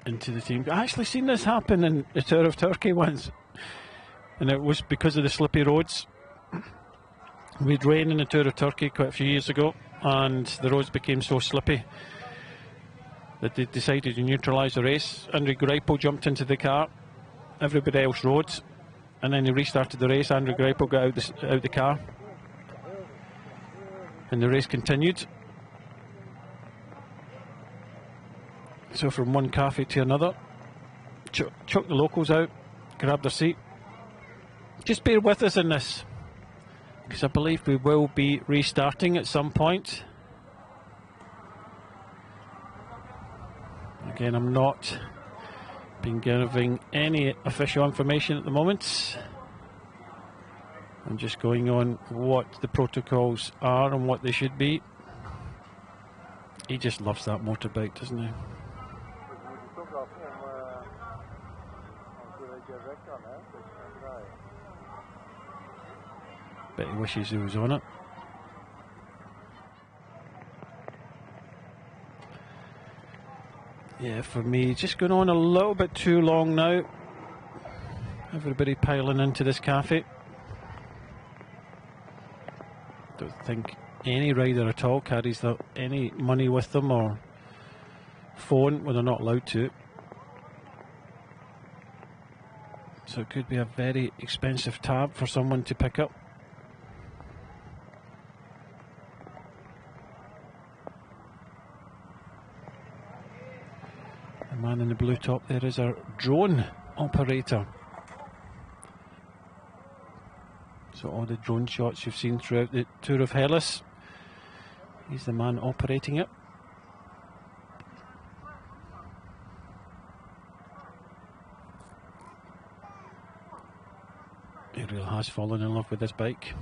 Into the team. I actually seen this happen in the Tour of Turkey once, and it was because of the slippy roads. We'd rain in the Tour of Turkey quite a few years ago, and the roads became so slippy that they decided to neutralise the race. Andrew Greipel jumped into the car, everybody else rode, and then they restarted the race. Andrew Greipel got out the car, and the race continued. So from one cafe to another, chuck the locals out, grab their seat. Just bear with us in this, because I believe we will be restarting at some point. Again, I'm not being giving any official information at the moment. I'm just going on what the protocols are and what they should be. He just loves that motorbike, doesn't he? Bet he wishes he was on it. Yeah, for me, just going on a little bit too long now. Everybody piling into this cafe. Don't think any rider at all carries any money with them or phone when they're not allowed to. So it could be a very expensive tab for someone to pick up. The man in the blue top there is our drone operator. So all the drone shots you've seen throughout the Tour of Hellas, he's the man operating it. Ariel has fallen in love with this bike.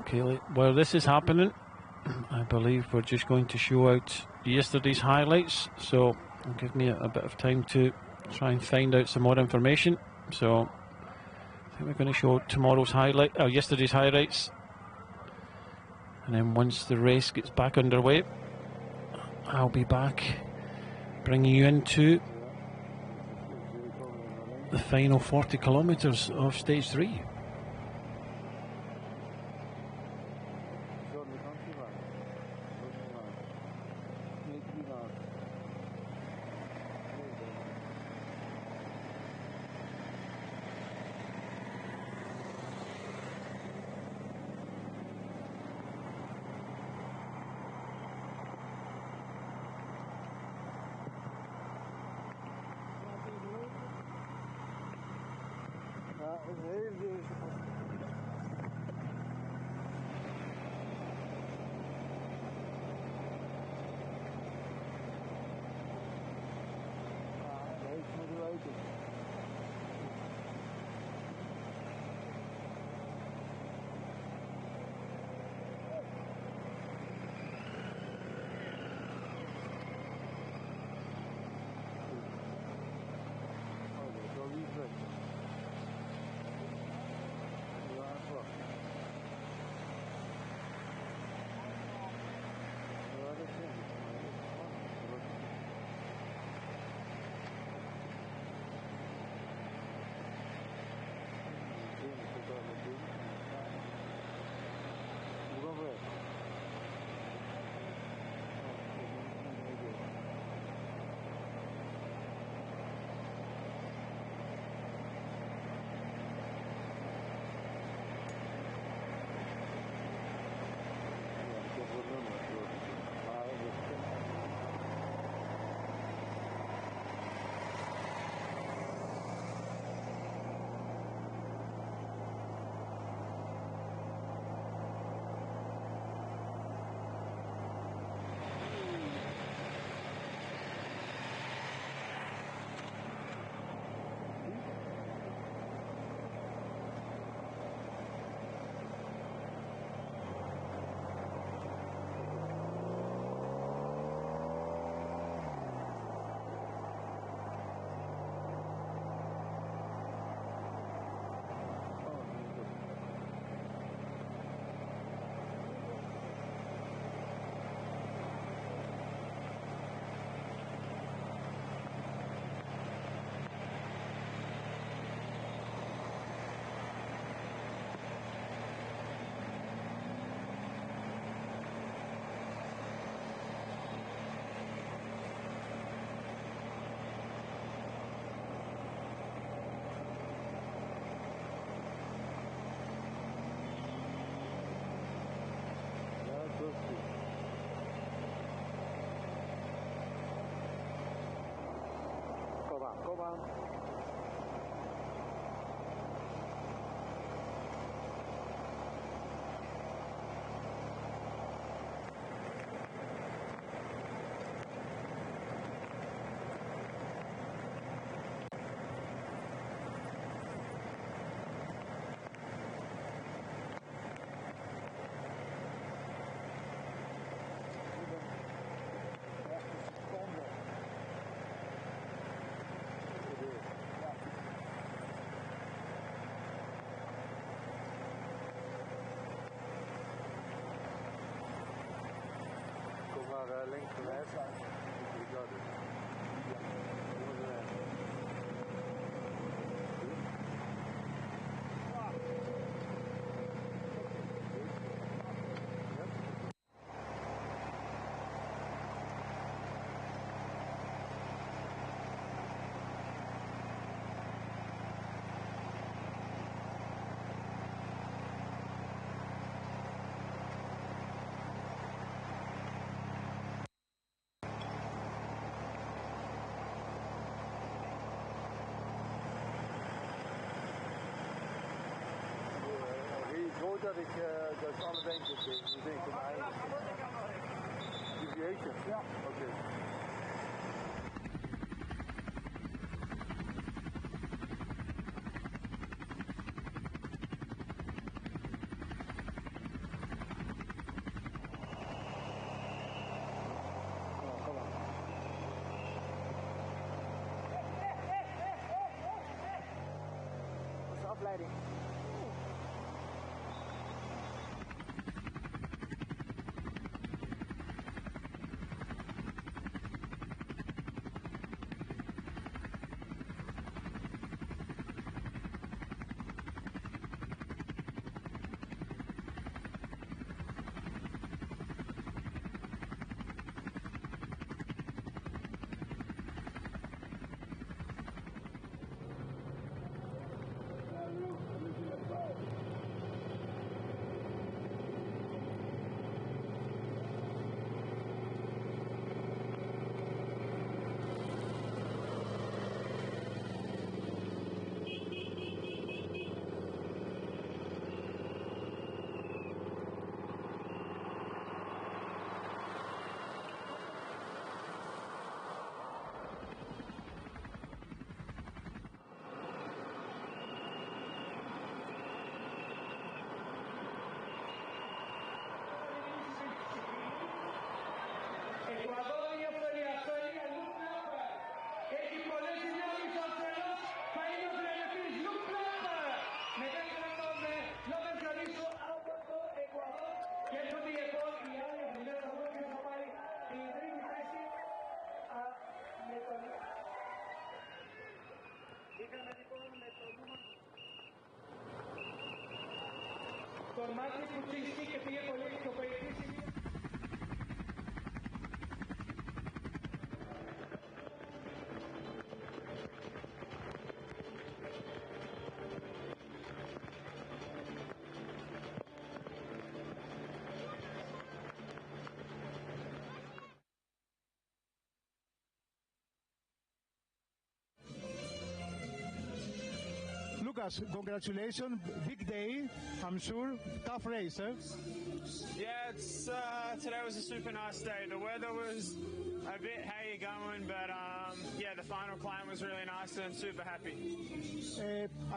Okay, while this is happening, I believe we're just going to show out yesterday's highlights, so it'll give me a bit of time to try and find out some more information. So I think we're going to show tomorrow's yesterday's highlights, and then once the race gets back underway, I'll be back bringing you into the final 40 kilometres of stage 3. length of that. You got it. Dat ik dat alle beentjes denk van mij. Deviation? Ja. Oké. Dat is de afleiding. Τον Μάρτιν Κουτσίνσκι και πήγε πολύ στο περιοχή σημείο. Lucas, congratulations, big day, I'm sure, tough race, eh? Yeah, today was a super nice day. The weather was a bit how you going, but yeah, the final climb was really nice and super happy.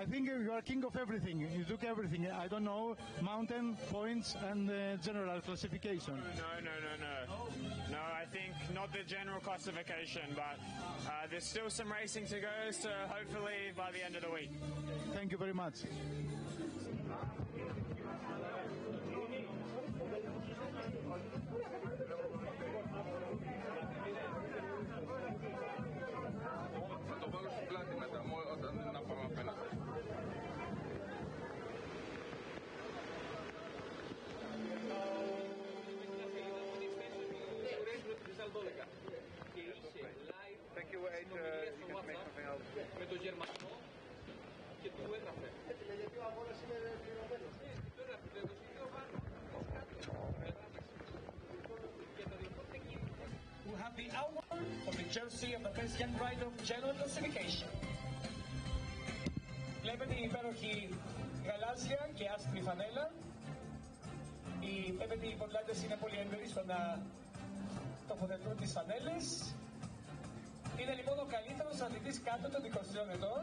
I think you are king of everything, you took everything, I don't know, mountain, points and general classification. No, I think not the general classification, but there's still some racing to go, so hopefully by the end of the week. Thank you very much. Θα το βάλω στην πλάτη μετά, όταν να πάμε απέναντι. Thank you, wait, you can make something else. Με το Γερμανό και του έγραφε. Έτσι λέει, γιατί ο αγώνας είναι πληρωμένος. Το έγραφε, το ίδιο πάνω. We have the award of the jersey of the best young rider of general classification. Βλέπετε η υπέροχη γαλάζια και άσπρη φανέλα. Βλέπετε οι ποδηλάτες είναι πολύ έμπειροι στο να τοποθετούν τις φανέλες. Είναι λοιπόν ο καλύτερος αθλητής κάτω των 23 ετών.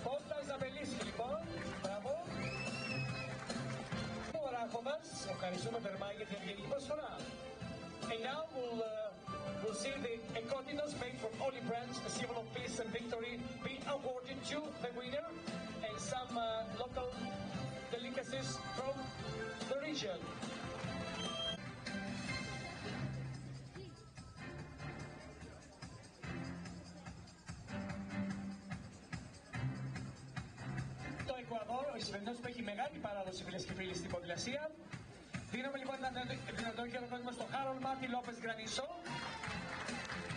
Πόντα Ζαμπελίσκη λοιπόν, μπράβο. Ο Ράχοβας, ευχαριστούμε θερμά για την ευγενική προσφορά. And now we'll see the Ecotinos made from olive branch, a symbol of peace and victory, being awarded to the winner, and some local delicacies from region. Το Εκουαδόρ, ο Ισραηλινός που έχει μεγάλη παράδοση, φίλες και φίλοι, στην ποδηλασία. Δίνουμε λοιπόν ένα δυνατό χειροκρότημα στον Χάρολ Μάρτιν Λόπες Γκρανίσο.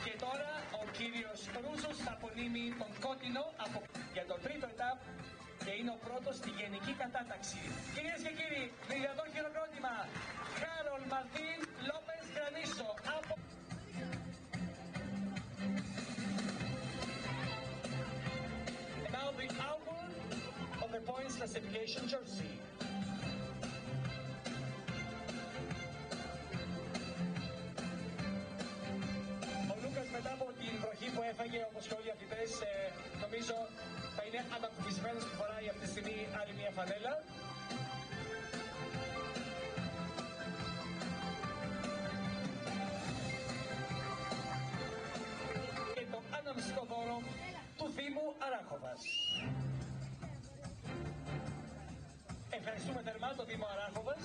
Και τώρα ο κύριος Ρούσος θα απονείμει τον Κότινο για το τρίτο ετάπ και είναι ο πρώτος στη γενική κατάταξη. Κυρίες και κύριοι, δυνατό χειροκρότημα. Χάρολ Μάρτιν Λόπες Γκρανίσο. Now the outward of the points classification jersey. Μετά από την βροχή που έφαγε, όπως και όλοι οι αθλητές, νομίζω θα είναι ανακουφισμένος που φοράει αυτή τη στιγμή άλλη μια φανέλα. Και το αναμνηστικό δώρο του Δήμου Αράχοβας. Ευχαριστούμε θερμά το Δήμο Αράχοβας.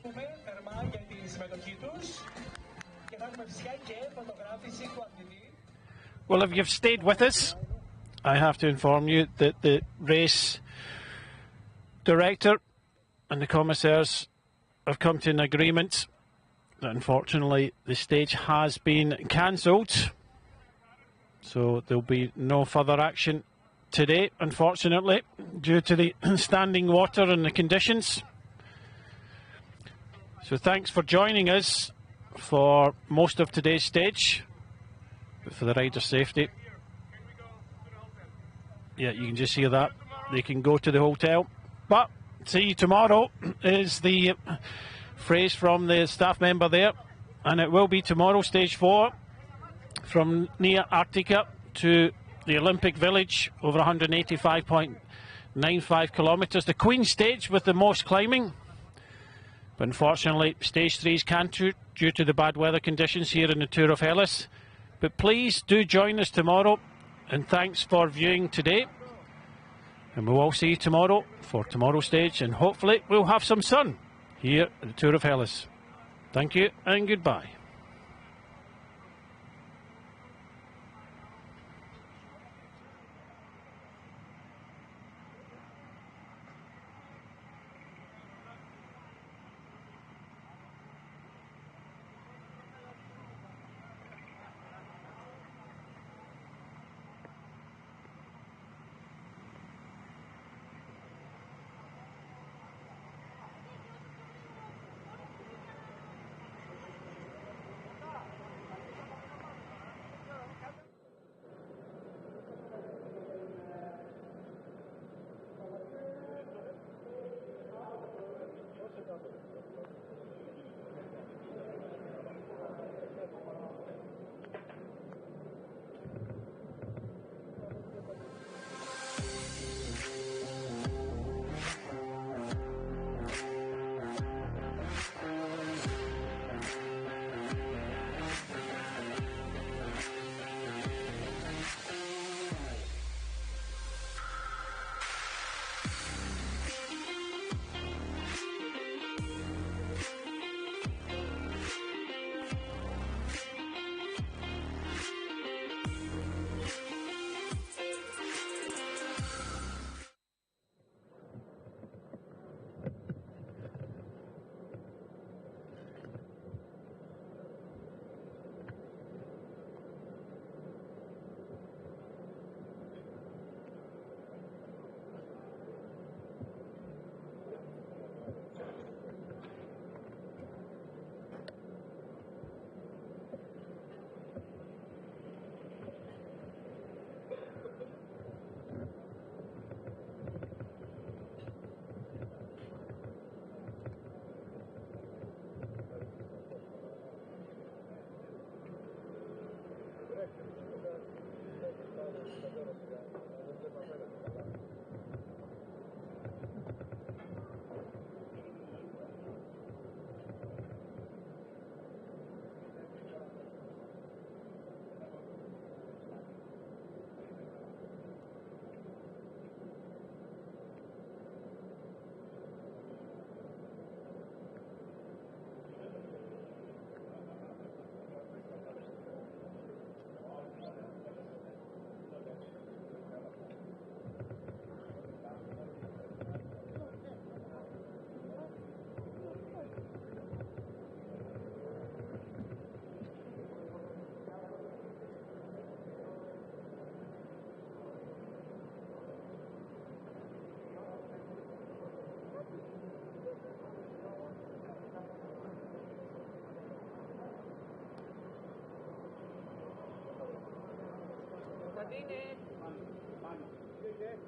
Ευχαριστούμε θερμά για τη συμμετοχή τους. Well, if you've stayed with us, I have to inform you that the race director and the commissaires have come to an agreement that unfortunately the stage has been cancelled. So there'll be no further action today, unfortunately, due to the standing water and the conditions. So thanks for joining us for most of today's stage, but for the rider's safety, yeah, you can just hear that. They can go to the hotel. But see you tomorrow is the phrase from the staff member there, and it will be tomorrow, stage 4, from near Arctica to the Olympic Village, over 185.95 kilometres. The Queen stage with the most climbing. But unfortunately, stage 3 is cancelled due to the bad weather conditions here in the Tour of Hellas. But please do join us tomorrow, and thanks for viewing today. And we'll all see you tomorrow for tomorrow's stage, and hopefully we'll have some sun here at the Tour of Hellas. Thank you and goodbye.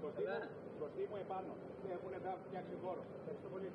Κωνσταντίνε. Κωστή μου επάνω. Έχουν φτιάξει χώρο. Ευχαριστώ πολύ.